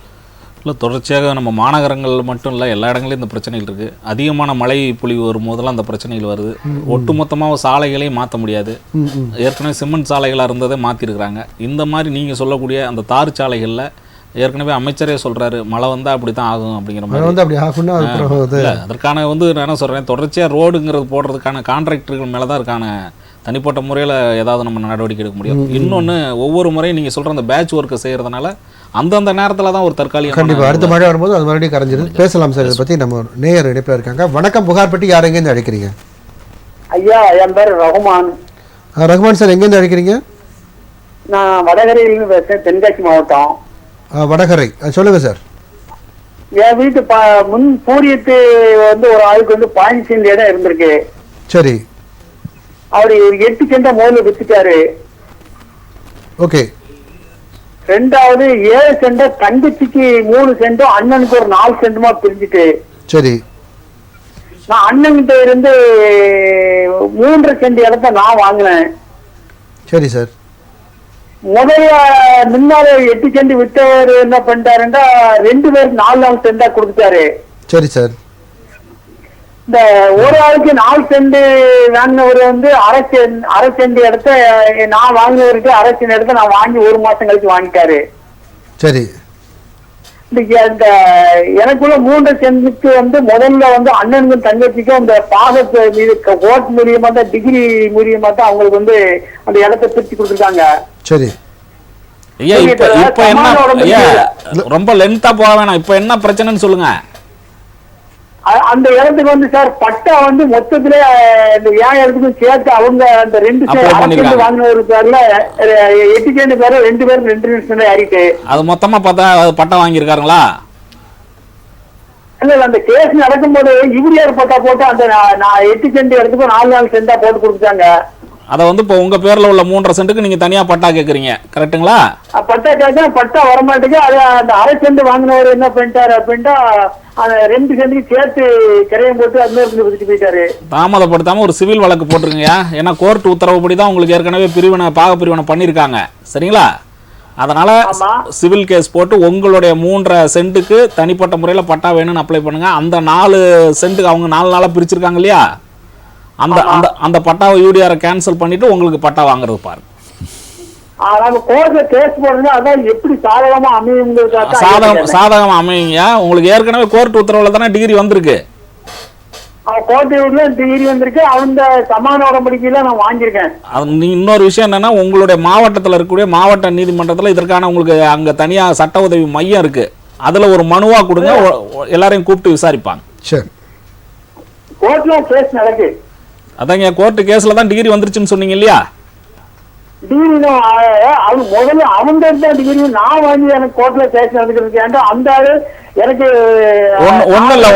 இல்லை, தொடர்ச்சியாக நம்ம மாநகரங்கள் மட்டும் இல்லை, எல்லா இடங்களையும் இந்த பிரச்சனைகள் இருக்குது. அதிகமான மழை பொழிவு வரும்போதெல்லாம் அந்த பிரச்சனைகள் வருது. ஒட்டுமொத்தமாக சாலைகளையும் மாற்ற முடியாது. ஏற்கனவே சிமெண்ட் சாலைகளாக இருந்ததை மாற்றிருக்கிறாங்க. இந்த மாதிரி நீங்கள் சொல்லக்கூடிய அந்த தார் சாலைகளில் ஏற்கனவே அமைச்சரே சொல்கிறாரு, மழை வந்தால் அப்படி தான் ஆகும் அப்படிங்கிற மாதிரி. வந்து அப்படி ஆகும்னா அதற்கான வந்து நான் என்ன சொல்கிறேன், தொடர்ச்சியாக ரோடுங்கிறது போடுறதுக்கான கான்ட்ராக்டர்கள் மேலே தான் இருக்கான தனிப்பட்ட முறையில் ஏதாவது நம்ம நடவடிக்கை எடுக்க முடியும். இன்னொன்று, ஒவ்வொரு முறையும் நீங்கள் சொல்கிற அந்த பேட்ச் ஒர்க்கை செய்கிறதுனால அந்தந்த நேரத்தில் தான் ஒரு தற்காலிகம். கண்டிப்பாக அடுத்த மழை வரும்போது அது மறுபடியும் கரைஞ்சிருது. பேசலாம் சார், இதை பற்றி நம்ம நேயர் இணைப்பில் இருக்காங்க. வணக்கம், புகார்பட்டி. யார் எங்கேருந்து அழைக்கிறீங்க? ஐயா, என் பேர் ரகுமான். ரகுமான் சார், எங்கேருந்து அழைக்கிறீங்க? நான் வடகரையிலிருந்து பேசுகிறேன், தென்காசி மாவட்டம். வடகரை, சொல்லுங்கள் சார். என் வீட்டு முன் பூரியத்து வந்து ஒரு ஆளுக்கு வந்து 15 சென்ட் இடம் இருந்திருக்கு. சரி. அவரு 8 சென்ட முதல்ல வித்துட்டாரு. ஓகே. ரெண்டாவது 7 சென்ட தங்கச்சிக்கு 3 சென்டும் அண்ணனுக்கு ஒரு 4 சென்டுமா பிரிஞ்சுட்டு. சரி. நான் அண்ணன்கிட்ட இருந்து 3.5 சென்ட் இடத்த நான் வாங்கினேன். சரி சார். முதல்ல முன்னால 8 சென்ட் வித்தவர் என்ன பண்ணிட்டாருன்னா 2 பேருக்கு 4 சென்டா கொடுத்துட்டாரு. சரி சார். இந்த ஒரு ஆளுக்கு 4 சென்ட் வாங்கினவர் வந்து அரை சென்ட் இடத்த நான் வாங்கினவருக்கு 1/2 சென்ட் இடத்த நான் வாங்கி 1 மாசம் கழிச்சு வாங்கிட்டாரு. சரி. இந்த எனக்குள்ள 3 சென்ட்டுக்கு வந்து முதல்ல வந்து அண்ணனுக்கும் தங்கச்சிக்கும் அந்த பாகத்து மீது கோர்ட் மூலியமா தான், டிகிரி மூலியமா தான் அவங்களுக்கு வந்து அந்த இடத்த பிரிச்சு கொடுத்துருக்காங்க. சரி. இப்ப என்ன, ரொம்ப லென்த்தா போக வேணாம், இப்ப என்ன பிரச்சனைன்னு சொல்லுங்க. அந்த இடத்துக்கு வந்து சார் பட்டா வந்து மொத்தத்துல இந்த ஏன் இடத்துக்கும் சேர்த்து அவங்க அந்த 2 சென்ட் வாங்கினவரு பேர்ல 8 சென்ட் பேர்ல 2 பேருக்கு 2 சென்ட் ஆயிட்டு. அது மொத்தமா பார்த்தா பட்டா வாங்கியிருக்காங்களா? இல்ல, அந்த கேஸ் நடக்கும்போது இவரியார் பட்டா போட்டு அந்த 8 சென்ட் இடத்துக்கு 4 சென்டா போட்டு கொடுத்தாங்க. அதை வந்து இப்போ உங்க பேர்ல உள்ள 3.5 சென்ட்டுக்கு நீங்க தனியா பட்டா கேக்குறீங்க, கரெக்டுங்களா? பட்டா கேட்டா பட்டா வரமாட்டேங்க. அது அந்த 1/2 சென்ட் வாங்கினவர் என்ன பண்ணிட்டாரு அப்படின்ட்டா அந்த 2 சென்ட்டுக்கு சேர்த்து கிரையம் போட்டு அது மாதிரி விதிச்சு போயிட்டாரு. தாமதப்படுத்தாம ஒரு சிவில் வழக்கு போட்டுருங்க. ஏன்னா கோர்ட் உத்தரவுப்படி தான் உங்களுக்கு ஏற்கனவே பாக பிரிவினை பண்ணிருக்காங்க, சரிங்களா? அதனால சிவில் கேஸ் போட்டு உங்களுடைய 3.5 சென்ட்டுக்கு தனிப்பட்ட முறையில பட்டா வேணும்னு அப்ளை பண்ணுங்க. அந்த 4 சென்ட்டுக்கு அவங்க 4 நாளா பிரிச்சிருக்காங்க இல்லையா, அந்த அந்த அந்த பட்டாவை யூடிஆரை கேன்சல் பண்ணிட்டு உங்களுக்கு பட்டா வாங்குறது பாருங்க. சாதகமா அமையுங்க. உங்களுக்கு ஏற்கனவே கோர்ட் உத்தரவுல தானே டிகிரி வந்திருக்கு. இன்னொரு விஷயம் என்னன்னா, உங்களுடைய மாவட்டத்தில் இருக்கக்கூடிய மாவட்ட நீதிமன்றத்தில் இதற்கான உங்களுக்கு அங்க தனியா சட்ட உதவி மையம் இருக்கு. அதுல ஒரு மனுவா கொடுங்க, எல்லாரையும் கூப்பிட்டு விசாரிப்பாங்க. சரி. அதாங்க கோர்ட் கேஸ்ல தான் டிகிரி வந்துருச்சுன்னு சொன்னீங்க இல்லையா? முதல்ல அவங்க டிகிரி நான் வாங்கி எனக்கு கோர்ட்ல கேஸ் நடந்துருக்கு. அந்த எனக்கு ஒண்ணு இல்ல,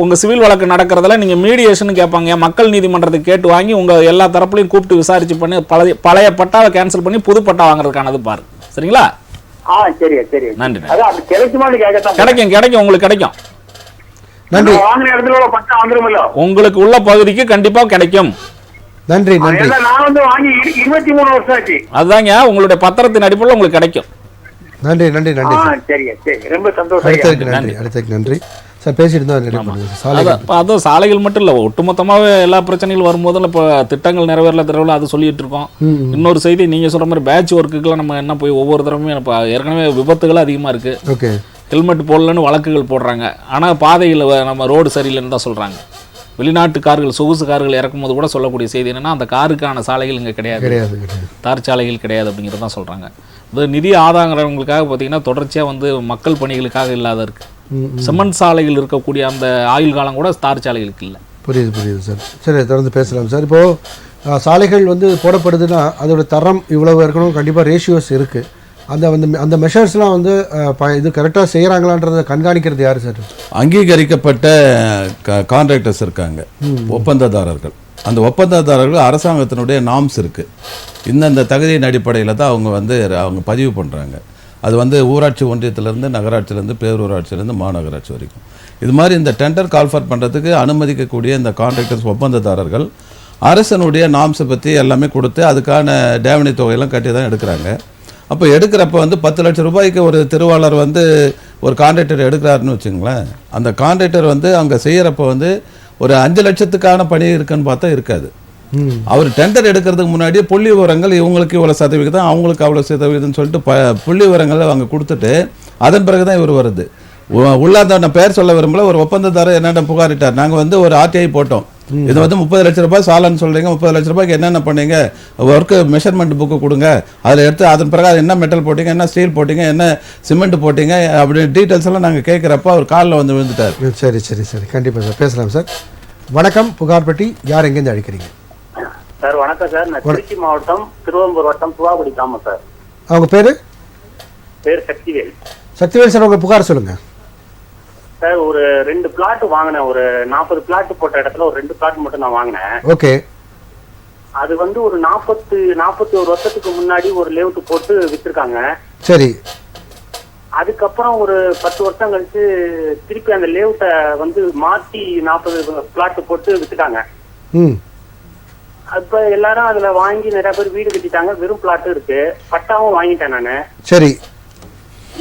உங்க சிவில் வழக்கு நடக்கிறதுல நீங்க மீடியேஷன் கேட்பாங்க. மக்கள் நீதிமன்றத்துக்கு கேட்டு வாங்கி உங்க எல்லா தரப்புலையும் கூப்பிட்டு விசாரிச்சு பண்ணி பழைய பட்டாவை கேன்சல் பண்ணி புது பட்டா வாங்குறதுக்கானது பாரு, சரிங்களா? நன்றி. கிடைக்கும், உங்களுக்கு கிடைக்கும். நன்றி. உங்களுக்கு உள்ள பகுதிக்கு கண்டிப்பா கிடைக்கும். நன்றி. நன்றி. நான் வந்து வாங்கி 23 வருஷம் ஆச்சு. அதுதாங்க உங்களுடைய பத்திரத்தின் அடிப்படையில் உங்களுக்கு கிடைக்கும். நன்றி. நன்றி. நன்றி. ரொம்ப சந்தோஷம். அடுத்ததுக்கு நன்றி சார். பேசிட்டு தான் சாலைகள் மட்டும் இல்ல, ஒட்டுமொத்தமாவே எல்லா பிரச்சனைகளும் வரும்போது இப்போ திட்டங்கள் நிறைவேறல அது சொல்லிட்டு இருக்கோம். இன்னொரு செய்தி, நீங்க சொல்ற மாதிரி பேட்ச் ஒர்க்குக்கெல்லாம் நம்ம என்ன போய் ஒவ்வொரு தடவையும் ஏற்கனவே விபத்துகள் அதிகமா இருக்கு. ஹெல்மெட் போடலன்னு வழக்குகள் போடுறாங்க. ஆனா பாதையில் நம்ம ரோடு சரியில்லைன்னு தான் சொல்றாங்க. வெளிநாட்டு கார்கள், சொகுசு கார்கள் இறக்கும் போது கூட சொல்லக்கூடிய செய்தி என்னன்னா, அந்த காருக்கான சாலைகள் இங்கே கிடையாது, தார் சாலைகள் கிடையாது அப்படிங்கிறது தான் சொல்கிறாங்க. இது நிதி ஆதாரங்களுக்காக பார்த்தீங்கன்னா தொடர்ச்சியாக வந்து மக்கள் பணிகளுக்காக இல்லாத இருக்குது. சிமெண்ட் சாலைகள் இருக்கக்கூடிய அந்த ஆயுள் காலம் கூட தார் சாலைகளுக்கு இல்லை. புரியுது சார். சரி, தொடர்ந்து பேசலாம் சார். இப்போது சாலைகள் வந்து போடப்படுதுன்னா அதோட தரம் இவ்வளவு இருக்கணும், கண்டிப்பாக ரேஷியோஸ் இருக்குது. அந்த மெஷர்ஸ்லாம் வந்து இது கரெக்டாக செய்கிறாங்களான்றதை கண்காணிக்கிறது யார் சார்? அங்கீகரிக்கப்பட்ட கான்ட்ராக்டர்ஸ் இருக்காங்க, ஒப்பந்ததாரர்கள். அந்த ஒப்பந்ததாரர்கள் அரசாங்கத்தினுடைய நாம்ஸ் இருக்குது. இந்தந்த தகுதியின் அடிப்படையில் தான் அவங்க பதிவு பண்ணுறாங்க. அது வந்து ஊராட்சி ஒன்றியத்திலேருந்து, நகராட்சியிலேருந்து, பேரூராட்சியிலேருந்து, மாநகராட்சி வரைக்கும். இது மாதிரி இந்த டெண்டர் கால்ஃபர் பண்ணுறதுக்கு அனுமதிக்கக்கூடிய இந்த கான்ட்ராக்டர்ஸ் ஒப்பந்ததாரர்கள் அரசனுடைய நாம்ஸை பற்றி எல்லாமே கொடுத்து அதுக்கான தேவணை தொகையெல்லாம் கட்டி தான் எடுக்கிறாங்க. அப்போ எடுக்கிறப்ப வந்து 10 லட்சம் ரூபாய்க்கு ஒரு திருவாளர் வந்து ஒரு கான்ட்ராக்டர் எடுக்கிறாருன்னு வச்சுங்களேன். அந்த கான்ட்ராக்டர் வந்து அங்கே செய்கிறப்ப வந்து ஒரு 5 லட்சத்துக்கான பணி இருக்குன்னு பார்த்தா இருக்காது. அவர் டெண்டர் எடுக்கிறதுக்கு முன்னாடியே புள்ளி விவரங்கள், இவங்களுக்கு இவ்வளோ சதவீதம், அவங்களுக்கு அவ்வளோ சதவீதம்னு சொல்லிட்டு புள்ளி விவரங்களை அவங்க கொடுத்துட்டு அதன் பிறகு தான் இவர் வருது. உள்ளாத பேர் சொல்ல விரும்பல, ஒரு ஒப்பந்ததாரர் என்னென்ன புகாரிட்டார், நாங்கள் வந்து ஒரு RTI போட்டோம், இது வந்து 30 லட்சம் ரூபாய் சாலன்னு சொல்கிறீங்க, 30 லட்சம் ரூபாய்க்கு என்னென்ன பண்ணீங்க, ஒர்க்கு மெஷர்மெண்ட் புக்கு கொடுங்க, அதில் எடுத்து அதன் பிறகு என்ன மெட்டல் போட்டிங்க, என்ன ஸ்டீல் போட்டிங்க, என்ன சிமெண்ட் போட்டிங்க அப்படின்னு டீட்டெயில்ஸ் எல்லாம் நாங்கள் கேட்குறப்ப அவர் காலில் வந்து விழுந்துட்டார். சரி, கண்டிப்பாக சார் பேசலாம் சார். வணக்கம், புகார்பட்டி. யார் எங்கேருந்து அழைக்கிறீங்க சார்? வணக்கம் சார், நான் திருச்சி மாவட்டம் திருவம்பூர் வட்டம் துவாக்குடி கிராமம் சார். அவங்க பேர் சக்திவேல். சக்திவேல் சார், உங்கள் புகார் சொல்லுங்கள் சார். ஒரு 2 பிளாட் வாங்கினேன். ஒரு 40 பிளாட் போட்ட இடத்துல ஒரு 2 பிளாட் மட்டும் நான் வாங்கினேன். ஓகே. அது வந்து ஒரு 41 வருஷத்துக்கு முன்னாடி ஒரு லேஅவுட் போட்டு வித்துருக்காங்க. சரி. அதுக்கப்புறம் ஒரு 10 வருஷம் கழிச்சு திருப்பி அந்த லேஅவுட்டை வந்து மாத்தி 40 பிளாட் போட்டு வித்துட்டாங்க. அப்ப எல்லாரும் அதுல வாங்கி நிறைய பேர் வீடு கட்டிட்டாங்க. வெறும் பிளாட் இருக்கு, பட்டாவும் வாங்கிட்டேன் நானு. சரி.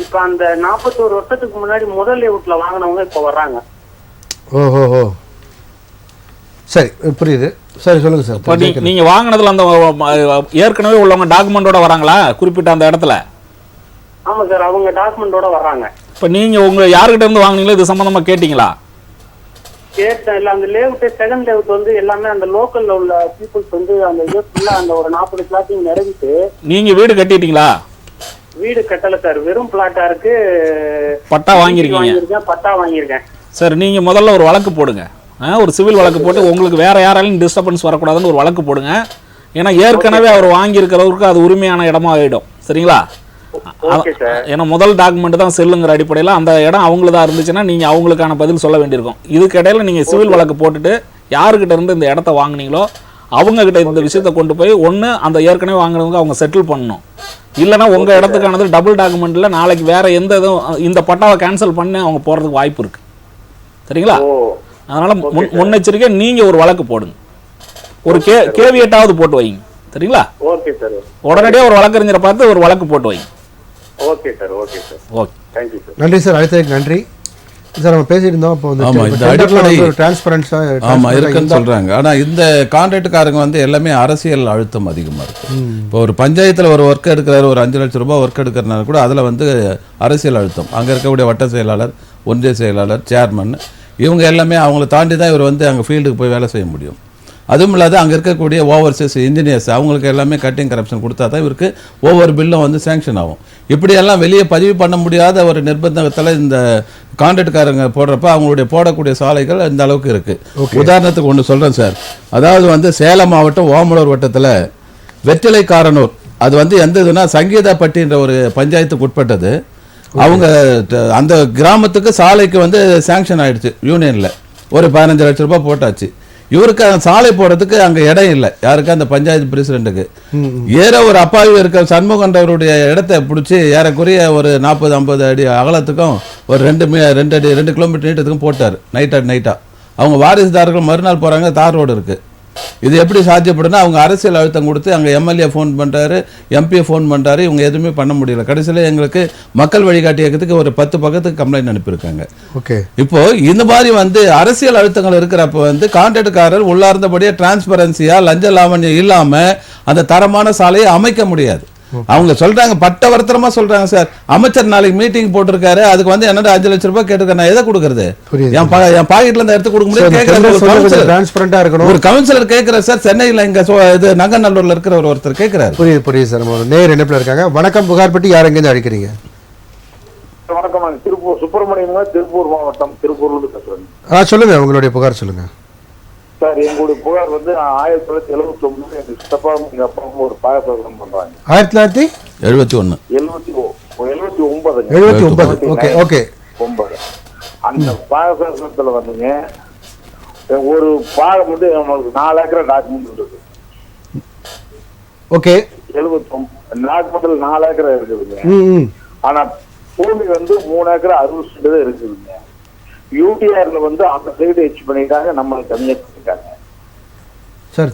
இப்ப அந்த 41 வருஷத்துக்கு முன்னாடி முதல் லேஅவுட்ல வாங்கினவங்க இப்ப வர்றாங்க. ஓஹோ, சரி, புரியுது. சரி, சொல்லுங்க சார். இப்போ நீங்க வாங்கினதுல அந்த ஏற்கனவே உள்ளவங்க டாக்குமெண்டோட வராங்களா குறிப்பிட்ட அந்த இடத்துல? ஆமா சார், அவங்க டாக்குமெண்டோட வர்றாங்க. இப்ப நீங்க உங்க யாருக்கிட்ட இருந்து வாங்குனீங்களோ இது சம்பந்தமா கேட்டீங்களா? கேட்டேன். இல்ல, அந்த லேஅவுட் செகண்ட் லேஅவுட் வந்து எல்லாமே அந்த லோக்கல்ல உள்ள பீப்புள்ஸ் வந்து அந்த இதுல அந்த ஒரு 40 பிளாட்டிங் நிறைவிட்டு. நீங்க வீடு கட்டிட்டீங்களா? வீடு கட்டல சார், வெறும் பிளாட்டா இருக்கு. பட்டா வாங்கியிருக்கீங்க? பட்டா வாங்கியிருக்கேன் சார். நீங்க முதல்ல ஒரு வழக்கு போடுங்க, ஒரு சிவில் வழக்கு போட்டு உங்களுக்கு வேற யாராலையும் டிஸ்டர்பன்ஸ் வரக்கூடாதுன்னு ஒரு வழக்கு போடுங்க. ஏன்னா ஏற்கனவே அவர் வாங்கியிருக்கிறவருக்கு அது உரிமையான இடமா ஆயிடும். சரிங்களா? ஏன்னா முதல் டாக்குமெண்ட் தான் செல்லுங்கிற அடிப்படையில் அந்த இடம் அவங்களதா இருந்துச்சுன்னா நீங்க அவங்களுக்கான பதில் சொல்ல வேண்டியிருக்கும். இதுக்கு இடையில நீங்க சிவில் வழக்கு போட்டுட்டு யாருக்கிட்ட இருந்து இந்த இடத்த வாங்கினீங்களோ அவங்க கிட்ட இந்த விஷயத்தை கொண்டு போய் ஒன்று அந்த ஏற்கனவே வாங்கினவங்க அவங்க செட்டில் பண்ணணும். இல்லைன்னா உங்க இடத்துக்கானது டபுள் டாக்குமெண்ட்ல நாளைக்கு வேற எந்த இதுவும் இந்த பட்டாவை கேன்சல் பண்ணி அவங்க போறதுக்கு வாய்ப்பு இருக்கு. சரிங்களா? அதனால முன்னெச்சரிக்கை நீங்க ஒரு வழக்கு போடுங்க, ஒரு கேவியட்டாவது போட்டு வைங்க. சரிங்களா? Okay sir. உடனடியாக ஒரு வழக்கறிஞரை பார்த்து ஒரு வழக்கு போட்டு வைங்க. Okay sir. Okay sir. Okay, thank you sir. நன்றி சார், அழைத்ததுக்கு நன்றி சார். நம்ம பேசியிருந்தோம் இப்போ வந்து இருக்குன்னு சொல்றாங்க. ஆனா இந்த கான்ட்ராக்டுக்காரங்க வந்து எல்லாமே அரசியல் அழுத்தம் அதிகமா இருக்கு. இப்போ ஒரு பஞ்சாயத்துல ஒரு ஒர்க் எடுக்கிறாரு, ஒரு 5 லட்சம் ரூபாய் ஒர்க் எடுக்கிறனால கூட அதுல வந்து அரசியல் அழுத்தம். அங்க இருக்கக்கூடிய வட்ட செயலாளர், ஒன்றிய செயலாளர், சேர்மன், இவங்க எல்லாமே அவங்கள தாண்டி தான் இவர் வந்து அங்கே ஃபீல்டுக்கு போய் வேலை செய்ய முடியும். அதுவும் இல்லாத அங்கே இருக்கக்கூடிய ஓவர்சீஸ் இன்ஜினியர்ஸ் அவங்களுக்கு எல்லாமே கட்டிங் கரப்ஷன் கொடுத்தா தான் இவருக்கு ஒவ்வொரு பில்லும் வந்து சேங்ஷன் ஆகும். இப்படியெல்லாம் வெளியே பதிவு பண்ண முடியாத ஒரு நிர்பந்தத்தில் இந்த கான்ட்ராக்ட்காரங்க போடுறப்ப அவங்களுடைய போடக்கூடிய சாலைகள் இந்த அளவுக்கு இருக்குது. உதாரணத்துக்கு ஒன்று சொல்கிறேன் சார். அதாவது வந்து சேலம் மாவட்டம் ஓமலூர் வட்டத்தில் வெற்றிலை காரனூர், அது வந்து எந்த இதுனா சங்கீதாப்பட்டின்ற ஒரு பஞ்சாயத்துக்கு உட்பட்டது. அவங்க அந்த கிராமத்துக்கு சாலைக்கு வந்து சேங்ஷன் ஆயிடுச்சு யூனியனில், ஒரு 15 லட்சம் ரூபாய் போட்டாச்சு. இவருக்கு அந்த சாலை போடுறதுக்கு அங்கே இடம் இல்லை, யாருக்கு அந்த பஞ்சாயத்து பிரசிடென்ட்டுக்கு. ஒரு அப்பாவி இருக்க சண்முகன்றவருடைய இடத்தை பிடிச்சி ஏறக்குறைய ஒரு 40-50 அடி அகலத்துக்கும் ஒரு 2 கிலோமீட்டர் நீட்டத்துக்கும் போட்டார். நைட்டா அவங்க வாரிசுதாரர்கள் மறுநாள் போகிறாங்க, தார் ரோடு இருக்குது. இது எப்படி சாத்தியப்படுனா அவங்க அரசியல் அழுத்தம் கொடுத்து அங்கே எம்எல்ஏ ஃபோன் பண்ணுறாரு, எம்பியை ஃபோன் பண்ணுறாரு, இவங்க எதுவுமே பண்ண முடியல. கடைசியில் எங்களுக்கு மக்கள் வழிகாட்டி இயக்கத்துக்கு ஒரு 10 பக்கத்துக்கு கம்ப்ளைண்ட் அனுப்பியிருக்காங்க. ஓகே. இப்போ இந்த மாதிரி வந்து அரசியல் அழுத்தங்கள் இருக்கிறப்ப வந்து கான்ட்ராக்டுக்காரர் உள்ளார்ந்தபடியே டிரான்ஸ்பரன்சியா லஞ்ச லாவண்யம் இல்லாமல் அந்த தரமான சாலையை அமைக்க முடியாது. அவங்க சொல்றாங்க பட்டவர்த்தனமா சொல்றாங்க சார், அமைச்சர் நாளைக்கு மீட்டிங் போட்டிருக்காரு, அதுக்கு வந்து என்னோட 5 லட்சம் ரூபாய் கேட்டிருக்கேன், நான் எதை கொடுக்கறது? என் பாக்கெட்ல இருந்து எடுத்து கொடுக்க முடியாது. ஒரு கவுன்சிலர் கேட்கிறார் சார், சென்னையில இங்க இது நங்கநல்லூர்ல இருக்கிற ஒருத்தர் கேட்கிறாரு. புரியுது சார். நேர் இணைப்புல இருக்காங்க. வணக்கம், புகார்பட்டி, யார் எங்க இருந்து அழைக்கிறீங்க? வணக்கம், நான் திருப்பூர் சுப்பிரமணியம், திருப்பூர் மாவட்டம், திருப்பூர்ல பேசுறேன். சொல்லுங்க, உங்களுடைய புகார் சொல்லுங்க சார். எங்களுடைய புகார் வந்து 1979 எங்க சித்தப்பாவும் எங்க அப்பாவும் ஒரு பாயசம் பண்றாங்க. 1979. அந்த பாயசத்துல வந்துங்க ஒரு பாகம் வந்து நம்மளுக்கு 4 ஏக்கர் டாக்குமெண்ட் இருக்கு. ஓகே, 79 டாக்குமெண்ட்ல 4 ஏக்கர் இருக்குதுங்க. ஆனா பூமி வந்து 3 ஏக்கர் 60 சென்ட் தான் இருக்குதுங்க. யூடிஆர்ல வந்து அந்த சைடு எச் பண்ணிட்டாங்க, நம்மளுக்கு தனியா பண்ணிட்டாங்க. சார்,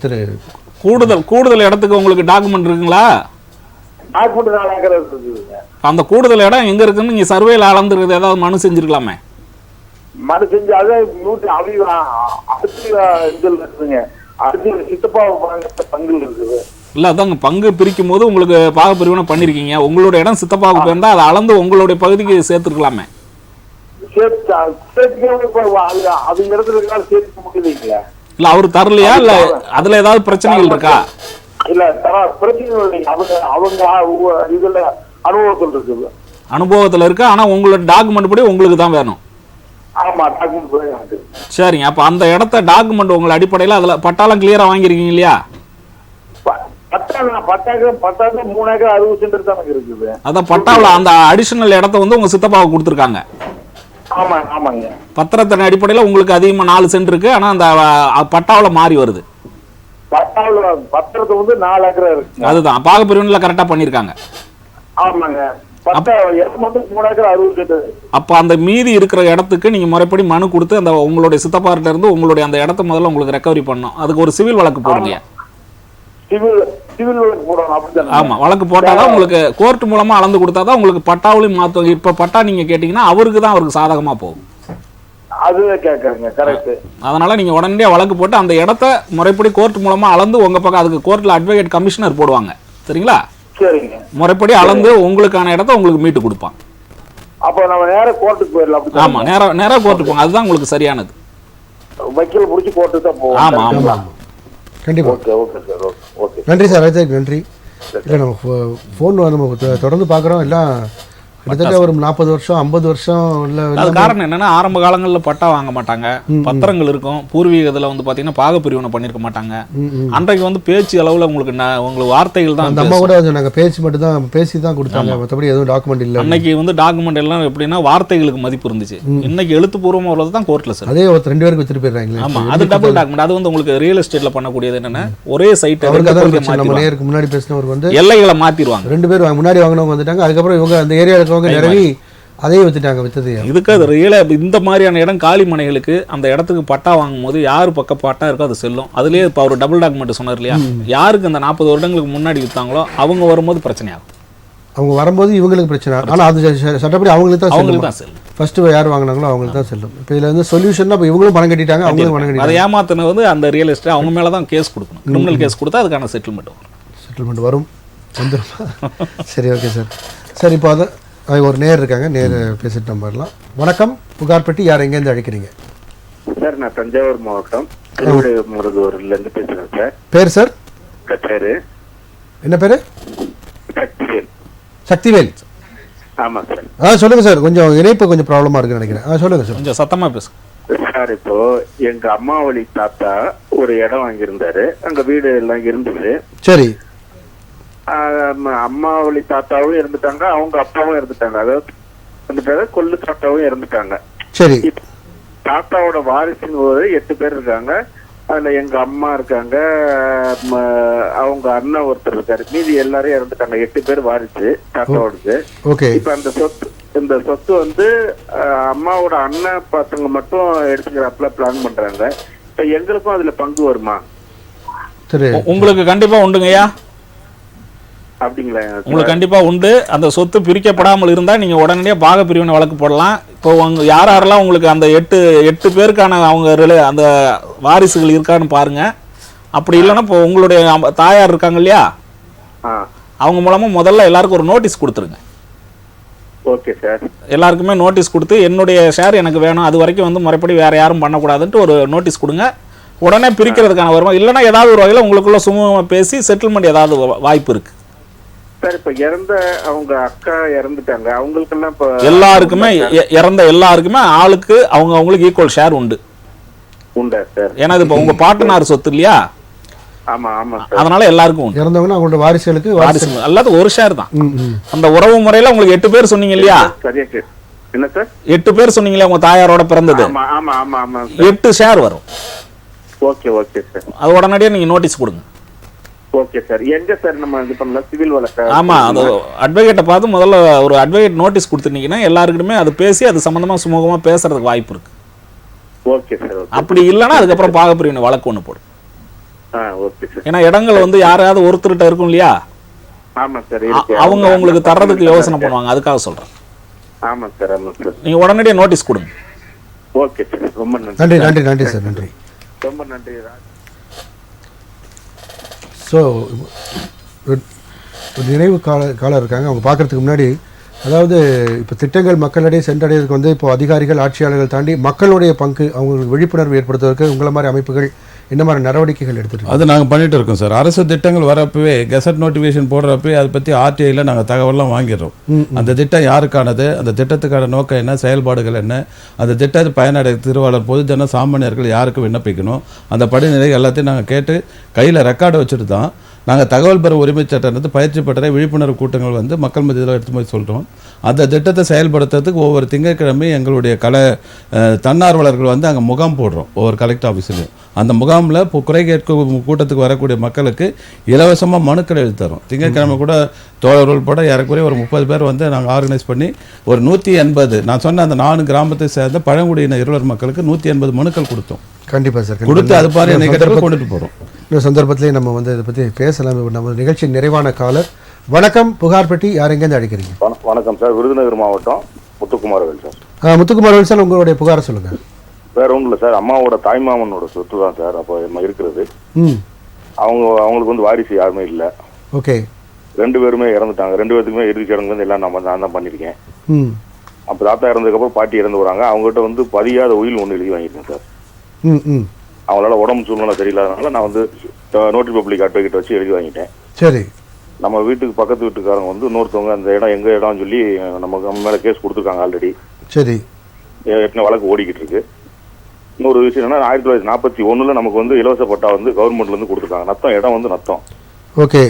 கூடுதல் இடத்துக்கு உங்களுக்கு டாக்குமெண்ட் இருக்குங்களா? டாக்குமெண்ட் 4 ஏக்கர் இருக்குதுங்க. அந்த கூடுதல் இடம் எங்க இருக்குன்னு நீங்க சர்வேல அளந்துருக்கு ஏதாவது மனு செஞ்சிருக்கலாமே. மனு செஞ்சு அதே அடுத்து இதுல இருக்குதுங்க. அடுத்து சித்தப்பா பங்கு இருக்குது. இல்ல, அதாங்க பங்கு பிரிக்கும் போது உங்களுக்கு பாக பிரிவினை பண்ணிருக்கீங்க. உங்களோட இடம் சித்தப்பாவுக்கு போயிருந்தா அதை அளந்து உங்களுடைய பகுதிக்கு சேர்த்துருக்கலாமே. இல்ல அவரு தரலையா, இல்ல அதுல ஏதாவது பிரச்சனைகள் இருக்கா? இல்ல பிரச்சனை அவங்க இதுல அனுபவத்தில் இருக்குது. அனுபவத்துல இருக்கு. ஆனா உங்களோட டாக்குமெண்ட் படி உங்களுக்கு தான் வேணும். ஆமா, டாக்குமெண்ட். சரிங்க, அப்ப அந்த இடத்த டாக்குமெண்ட் உங்க அடிப்படையில அதுல பட்டாளம் கிளியரா வாங்கிருக்கீங்க இல்லையா? பட்டாக்கு 3 ஏக்கர் 60 சென்ட் தான் இருக்குது. அதான் பட்டாவுல அந்த அடிஷனல் இடத்த வந்து உங்க சித்தப்பாவுக்கு கொடுத்துருக்காங்க. ஆமாங்க. பத்திரத்தின் அடிப்படையில உங்களுக்கு அதிகமா 4 சென்ட் இருக்கு. ஆனா அந்த பட்டாவுல மாறி வருது. பத்திரத்தை வந்து 4 ஏக்கர் இருக்கு. அதுதான் பாக பிரிவினைல கரெக்டா பண்ணிருக்காங்க. ஆமாங்க. அப்ப அந்த மீதி இருக்கிற இடத்துக்கு நீங்க முறைப்படி மனு கொடுத்து அந்த உங்களுடைய சித்தப்பார்ட்ட இருந்து உங்களுடைய அந்த இடத்த முதல்ல உங்களுக்கு ரெக்கவரி பண்ணணும். அதுக்கு ஒரு சிவில் வழக்கு போடுங்க. ஆமா, வழக்கு போட்டாதான் உங்களுக்கு கோர்ட் மூலமா அளந்து கொடுத்தாதான் உங்களுக்கு பட்டாவிலையும் மாத்துவாங்க. இப்ப பட்டா நீங்க கேட்டீங்கன்னா அவருக்கு சாதகமா போகும். அதனால நீங்க உடனடியா வழக்கு போட்டு அந்த இடத்த முறைப்படி கோர்ட் மூலமா அளந்து உங்க பக்கம் அதுக்கு கோர்ட்ல அட்வொகேட் கமிஷனர் போடுவாங்க. சரிங்களா? முறைப்படி அளந்து உங்களுக்கான இடத்த உங்களுக்கு மீட்டு கொடுப்பாங்க. அப்ப நம்ம நேரா கோர்ட்டுக்கு போயிடலாம். ஆமா, நேரா கோர்ட்டுக்கு போங்க. அதுதான் உங்களுக்கு சரியானது. வக்கீல் புடிச்சு கோர்ட்டுக்கு தான் போவோம். ஆமா. கண்டிப்பா. நன்றி சார், நன்றி. இல்லை, நம்ம ஃபோன் நம்ம தொடர்ந்து பார்க்குறோம். எல்லாம் கிட்டத்தட்ட ஒரு 40 வருஷம் 50 வருஷம் இல்லை. அது காரணம் என்னன்னா, ஆரம்ப காலங்களில் பட்டா வாங்க மாட்டாங்க, பத்திரங்கள் இருக்கும். பூர்வீகத்தில் வந்து பார்த்தீங்கன்னா பாக பிரிவினை பண்ணியிருக்க மாட்டாங்க. அன்றைக்கு வந்து பேச்சு அளவில் உங்களுக்கு வார்த்தைகள் தான். நம்ம கூட நாங்கள் பேச்சு மட்டும் தான் பேசி தான் கொடுத்தாங்க, மற்றபடி எதுவும் டாக்குமெண்ட் இல்லை. அன்னைக்கு வந்து டாக்குமெண்ட் எல்லாம் எப்படின்னா வார்த்தைகளுக்கு மதிப்பு இருந்துச்சு. இன்னைக்கு எழுத்துப்பூர்வமாக உள்ளது தான் கோர்ட்டில் சார். அதே 2 பேருக்கு வச்சுட்டு போயிடுறாங்க. ஆமாம், அது டபுள் டாக்குமெண்ட். அது வந்து உங்களுக்கு ரியல் எஸ்டேட்டில் பண்ணக்கூடியது என்னன்னா, ஒரே சைட் முன்னாடி பேசினவருக்கு வந்து எல்லைகளை மாற்றிடுவாங்க. 2 பேர் முன்னாடி வாங்கினவங்க வந்துட்டாங்க. அதுக்கப்புறம் இவங்க அந்த ஏரியாவில் நிரவி அதே வித்துட்டாங்க. வித்தது இதுக்கு அது ரியல இந்த மாதிரியான இடம் காலி மனைகளுக்கு அந்த இடத்துக்கு பட்டா வாங்கும் போது யார் பக்கம் பட்டா இருக்கோ அது செல்லும். அதுலேயே இப்போ அவர் டபுள் டாக்குமெண்ட் சொன்னார் இல்லையா, யாருக்கு அந்த 40 வருடங்களுக்கு முன்னாடி விற்றாங்களோ அவங்க வரும்போது பிரச்சனை ஆகும். அவங்க வரும்போது இவங்களுக்கு பிரச்சனை. ஆனால் அது சட்டப்படி அவங்களுக்கு தான் செல்லும். ஃபர்ஸ்ட் யார் வாங்கினாங்களோ அவங்களுக்கு தான் செல்லும். இப்போ இதில் வந்து சொல்யூஷன் இப்போ இவங்களும் பணம் கட்டிட்டாங்க, அவங்களும் பணம் கட்டிட்டாங்க. அதை ஏமாத்தின வந்து அந்த ரியல் எஸ்டேட் அவங்க மேலே தான் கேஸ் கொடுக்கணும். கிரிமினல் கேஸ் கொடுத்தா அதுக்கான செட்டில்மெண்ட் வரும். சரி, ஓகே சார். சரி, இப்போ அதை ஒரு நேர் இருக்காங்க, நேர் பேசிட்டு நம்பர்லாம். வணக்கம், புகார்பட்டி, யார் எங்கேருந்து அழைக்கிறீங்க? சார், நான் தஞ்சாவூர் மாவட்டம் திருவிடைமருதூர்ல இருந்து பேசுறேன் சார். பேர் சார்? பேரு என்ன பேரு? சக்திவேல். ஆமா சார். சொல்லுங்க சார். கொஞ்சம் இணைப்பு கொஞ்சம் ப்ராப்ளமா இருக்குன்னு நினைக்கிறேன். சொல்லுங்க சார், கொஞ்சம் சத்தமா பேசுங்க சார். இப்போ எங்க அம்மா வழி தாத்தா ஒரு இடம் வாங்கியிருந்தாரு, அங்க வீடு எல்லாம் இருந்தது. சரி. அம்மா வழி தாத்தாவும் இருந்துட்டாங்க, அவங்க அப்பாவும் இருந்துட்டாங்க. அதாவது கொள்ளு தாத்தாவும் இருந்துட்டாங்க. சரி. தாத்தாவோட வாரிசுங்க ஒரு 8 பேர் இருக்காங்க. அதுல எங்க அம்மா இருக்காங்க, அவங்க அண்ணன் ஒருத்தர் இருக்காரு, மீதி எல்லாரும் இறந்துட்டாங்க. 8 பேர் வாரிசு தாத்தாவோடது. இப்ப இந்த சொத்து வந்து அம்மாவோட அண்ணன் பசங்க மட்டும் எடுத்துக்கிறாப்புல பிளான் பண்றாங்க. இப்ப எங்களுக்கும் அதுல பங்கு வருமா? உங்களுக்கு கண்டிப்பா உண்டுங்கய்யா. அப்படிங்களா? உங்களுக்கு கண்டிப்பா உண்டு. அந்த சொத்து பிரிக்கப்படாமல் இருந்தா நீங்க உடனடியாக பாக பிரிவினை வழக்கு போடலாம். இப்போ யாரெல்லாம் உங்களுக்கு அந்த 8 பேருக்கான அவங்க அந்த வாரிசுகள் இருக்கான்னு பாருங்க. அப்படி இல்லைன்னா இப்போ உங்களுடைய தாயார் இருக்காங்க இல்லையா, அவங்க மூலமா முதல்ல எல்லாருக்கும் ஒரு நோட்டீஸ் கொடுத்துருங்க. Okay sir. எல்லாருக்குமே நோட்டீஸ் கொடுத்து என்னுடைய ஷேர் எனக்கு வேணும், அது வரைக்கும் வந்து முறைப்படி வேற யாரும் பண்ணக்கூடாதுன்ட்டு ஒரு நோட்டீஸ் கொடுங்க. உடனே பிரிக்கிறதுக்கான வருமா, இல்லைன்னா ஏதாவது ஒரு வகையில் உங்களுக்குள்ள சுமூகமாக பேசி செட்டில்மெண்ட் ஏதாவது வாய்ப்பு இருக்கு சார். இப்ப இறந்த அவங்க அக்கா இறந்துட்டாங்க, அவங்களுக்கெல்லாம் இப்ப எல்லாருக்குமே இறந்த எல்லாருக்குமே ஆளுக்கு அவங்களுக்கு ஈக்குவல் ஷேர் உண்டு. உண்டா சார்? ஏன்னா இது இப்போ உங்க பாட்டனார் சொத்து இல்லையா? ஆமா ஆமா சார். அதனால எல்லாருக்கும் உண்டு. இறந்தவங்க அவங்களோட வாரிசுகளுக்கு வாரிசு அல்லாத ஒரு ஷேர் தான். அந்த உறவு முறையில உங்களுக்கு 8 பேர் சொன்னீங்க இல்லையா? சரியா கேட்டு என்ன சார்? 8 பேர் சொன்னீங்களா உங்க தாயாரோட பிறந்தது? ஆமா ஆமா ஆமா ஆமா. 8 ஷேர் வரும். Okay okay sir. அது உடனடியே நீங்க நோட்டீஸ் கொடுங்க. Okay sir. எங்க சார் நம்ம இது பண்ணலாம்? சிவில் வழக்கு? ஆமா, அது அட்வொகேட்டை பார்த்து முதல்ல ஒரு அட்வொகேட் நோட்டீஸ் கொடுத்துட்டீங்கன்னா எல்லாருக்கிட்டுமே அது பேசி அது சம்பந்தமா சுமூகமா பேசுறதுக்கு வாய்ப்பு இருக்கு. Okay sir. அப்படி இல்லைன்னா அதுக்கப்புறம் பாகப்பிரிவினை வழக்கு ஒன்று போடும். Okay sir. ஏன்னா இடங்கள் வந்து யாராவது ஒருத்தர்கிட்ட இருக்கும் இல்லையா? ஆமா சார். அவங்க உங்களுக்கு தர்றதுக்கு யோசனை பண்ணுவாங்க, அதுக்காக சொல்றேன். ஆமா சார் ஆமா சார். நீங்க உடனடியே நோட்டீஸ் கொடுங்க. Okay sir. ரொம்ப நன்றி நன்றி நன்றி சார். நன்றி, ரொம்ப நன்றி. ஸோ ஒரு நினைவு காலம் இருக்காங்க, அவங்க பார்க்குறதுக்கு முன்னாடி, அதாவது இப்போ திட்டங்கள் மக்களிடையே சென்றடைறதுக்கு வந்து இப்போ அதிகாரிகள் ஆட்சியாளர்கள் தாண்டி மக்களுடைய பங்கு, அவங்களுக்கு விழிப்புணர்வு ஏற்படுத்துவதற்கு உங்களை மாதிரி அமைப்புகள் என்ன மாதிரி நடவடிக்கைகள் எடுத்துட்டு? அது நாங்கள் பண்ணிட்டு இருக்கோம் சார். அரசு திட்டங்கள் வரப்பவே கெசட் நோட்டிஃபிகேஷன் போடுறப்பவே அதை பற்றி ஆர்டிஐயில் நாங்கள் தகவலாம் வாங்கிடுறோம். அந்த திட்டம் யாருக்கானது, அந்த திட்டத்துக்கான நோக்கம் என்ன, செயல்பாடுகள் என்ன, அந்த திட்டத்தை பயனடை திருவாளர் பொதுஜன சாமானியர்கள் யாருக்கு விண்ணப்பிக்கணும், அந்த படிநிலை எல்லாத்தையும் நாங்கள் கேட்டு கையில் ரெக்கார்டு வச்சுட்டு தான் நாங்கள் தகவல் பெற உரிமை சட்டத்தை பயிற்சி பெற்ற விழிப்புணர்வு கூட்டங்கள் வந்து மக்கள் மத்தியில் எடுத்து போய் சொல்கிறோம். அந்த திட்டத்தை செயல்படுத்துறதுக்கு ஒவ்வொரு திங்கட்கிழமையும் எங்களுடைய தன்னார்வலர்கள் வந்து அங்கே முகாம் போடுறோம் ஒவ்வொரு கலெக்டர் ஆஃபீஸ்லையும். அந்த முகாமில் இப்போ குறை கேட்கும் கூட்டத்துக்கு வரக்கூடிய மக்களுக்கு இலவசமாக மனுக்கள் எழுதி தரோம். திங்கட்கிழமை கூட தோழர்கள் போட ஏறக்குறைய ஒரு 30 பேர் வந்து நாங்கள் ஆர்கனைஸ் பண்ணி ஒரு 180 நான் சொன்ன அந்த 4 கிராமத்தை சேர்ந்த பழங்குடியின இருளர் மக்களுக்கு 180 மனுக்கள் கொடுத்தோம். கண்டிப்பாக சார், கொடுத்து அது பாரு கொண்டுட்டு போகிறோம். இந்த சந்தர்ப்பத்திலேயே நம்ம வந்து இதை பற்றி பேசலாம். நம்ம நிகழ்ச்சியின் நிறைவான காலர். வணக்கம், புகார் பெட்டி, யார் எங்கேருந்து அடிக்கிறீங்க? வணக்கம் சார், விருதுநகர் மாவட்டம் முத்துக்குமாரவேல் சார். முத்துக்குமாரவேல் சார், உங்களுடைய புகாரை சொல்லுங்கள். வேற ஒன்றும் இல்லை சார், அம்மாவோட தாய்மாமனோட சொத்து தான் சார் அப்போ இருக்கிறது. அவங்களுக்கு வந்து வாரிசு யாருமே இல்லை. ஓகே. 2 பேருமே இறந்துட்டாங்க. 2 பேருக்குமே இறுதி சடங்கு வந்து எல்லாம் நான் தான் பண்ணியிருக்கேன். அப்போ தாத்தா இறந்ததுக்கப்புறம் பாட்டி இறந்து வராங்க. அவங்ககிட்ட வந்து பதியாத உயில் ஒன்று எழுதி வாங்கியிருக்கேன் சார். அவங்களால உடம்பு சூழ்நிலை சரியில்லாதனால நான் வந்து நோட்டரி பப்ளிக் அட்வொகேட் வச்சு எழுதி வாங்கிட்டேன். சரி. நம்ம வீட்டுக்கு பக்கத்து வீட்டுக்காரங்க வந்து இன்னொருத்தவங்க அந்த இடம் எங்க இடம்னு சொல்லி நம்ம மேல கேஸ் கொடுத்துருக்காங்க ஆல்ரெடி. சரி. எத்தனை வழக்கு ஓடிக்கிட்டு இருக்கு. இன்னொரு விஷயம் என்னன்னா 1941 நமக்கு வந்து இலவச பட்டா வந்து கவர்மெண்ட்ல இருந்து கொடுத்துருக்காங்க. நத்தம் இடம் வந்து நத்தம். ஓகே.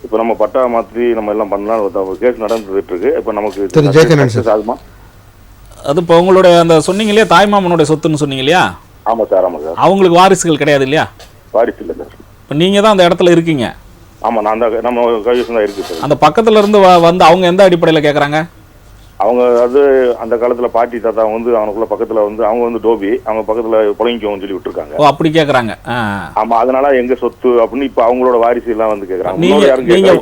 இப்போ நம்ம பட்டா மாற்றி நம்ம எல்லாம் பண்ணலாம் கேஸ் நடந்துட்டு இருக்கு. இப்போ நமக்கு ஆகுமா? அது இப்போ உங்களுடைய அந்த சொன்னீங்க இல்லையா தாய்மாமனுடைய சொத்துன்னு சொன்னீங்க இல்லையா? ஆமா சார் ஆமா சார். அவங்களுக்கு வாரிசுகள் கிடையாது இல்லையா? வாரிசு இல்லை சார். இப்போ நீங்க தான் அந்த இடத்துல இருக்கீங்க. ஆமா, நான் தான், நம்ம கைவசம் தான் இருக்கு சார். அந்த பக்கத்துல இருந்து வந்து அவங்க எந்த அடிப்படையில் கேட்குறாங்க? அவங்க அது அந்த காலத்துல பாட்டி தாத்தா வந்து அவனுக்குள்ள பக்கத்துல வந்து அவங்க வந்து டோபி அவங்க பக்கத்துல புலங்கிக்கோன்னு சொல்லி விட்டுருக்காங்க. ஓ, அப்படி கேக்குறாங்க. ஆமா, அதனால எங்க சொத்து அப்படின்னு இப்ப அவங்களோட வாரிசு எல்லாம் வந்து கேக்குறாங்க. நீங்க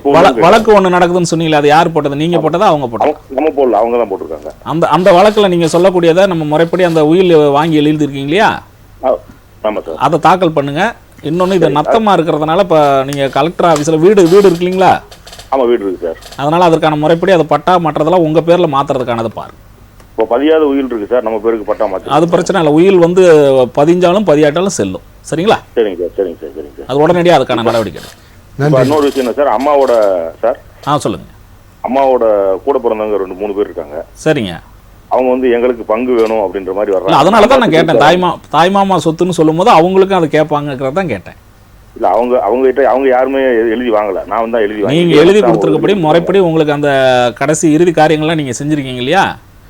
வழக்கு ஒண்ணு நடக்குதுன்னு சொன்னீங்களா, அது யார் போட்டது? நீங்க போட்டதா அவங்க போட்டது? நம்ம போடல, அவங்க தான் போட்டிருக்காங்க. அந்த வழக்குல நீங்க சொல்லக்கூடியதை நம்ம முறைப்படி அந்த உயில் வாங்கி எழுதிருக்கீங்க இல்லையா? ஆமா சார். அதை தாக்கல் பண்ணுங்க. இன்னொன்னு இது நத்தமா இருக்கிறதுனால இப்ப நீங்க கலெக்டர் ஆபீஸ்ல வீடு இருக்கு இல்லீங்களா? ஆமா, வீடு இருக்கு சார். அதனால அதற்கான முறைப்படி அதை பட்டா மாற்றதெல்லாம் உங்க பேர்ல மாத்துறதுக்கானது பாரு. இப்போ பதியாத உயில் இருக்கு சார், நம்ம பேருக்கு பட்டா மாற்ற அது பிரச்சனை இல்லை. உயில் வந்து பதிஞ்சாலும் பதியாட்டாலும் செல்லும். சரிங்களா? சரிங்க சார், சரிங்க சார், சரிங்க சார். அது உடனடியாக அதுக்கான நடவடிக்கை. இன்னொரு விஷயம் என்ன சார், அம்மாவோட சார் சொல்லுங்க. அம்மாவோட கூட பிறந்தவங்க 2-3 பேர் இருக்காங்க. சரிங்க. அவங்க வந்து எங்களுக்கு பங்கு வேணும் அப்படின்ற மாதிரி வர்றாங்க. அதனால தான் நான் கேட்டேன், தாய்மாமா சொத்துன்னு சொல்லும் போது அவங்களுக்கும் அதை கேட்பாங்கிறதான் கேட்டேன். இல்ல அவங்க யாருமே எழுதி வாங்கல, நான் தான் எழுதி வாங்கி. நீங்க எழுதி கொடுத்துருக்கப்படி முறைப்படி உங்களுக்கு அந்த கடைசி இறுதி காரியங்கள்லாம் நீங்க செஞ்சிருக்கீங்க இல்லையா?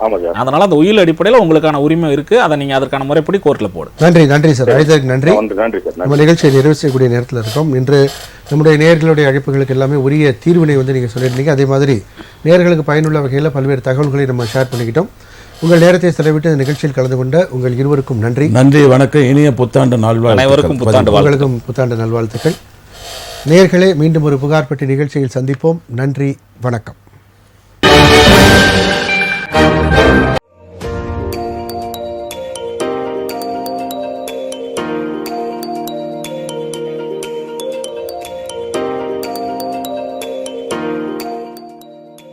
ஆமா சார். அதனால அந்த உயில் அடிப்படையில் உங்களுக்கான உரிமை இருக்கு. அதை நீங்க அதற்கான முறைப்படி கோர்ட்ல போடு. நன்றி சார். நன்றி. நன்றி சார். நம்ம நிகழ்ச்சியை நிறைவு செய்யக்கூடிய நேரத்தில் இருக்கோம். இன்று நம்முடைய நேயர்களுடைய அழைப்புகளுக்கு எல்லாமே உரிய தீர்வினை வந்து நீங்கள் சொல்லியிருந்தீங்க. அதே மாதிரி நேயர்களுக்கு பயனுள்ள வகையில் பல்வேறு தகவல்களை நம்ம ஷேர் பண்ணிக்கிட்டோம். உங்கள் நேரத்தை செலவிட்டு இந்த நிகழ்ச்சியில் கலந்து கொண்ட உங்கள் இருவருக்கும் நன்றி. வணக்கம். இனிய புத்தாண்டு நல்வாழ்த்துக்கள். அனைவருக்கும் உங்களுக்கும் புத்தாண்டு நல்வாழ்த்துக்கள். நேயர்களே, மீண்டும் ஒரு புகார் பெட்டி நிகழ்ச்சியில் சந்திப்போம். நன்றி, வணக்கம்.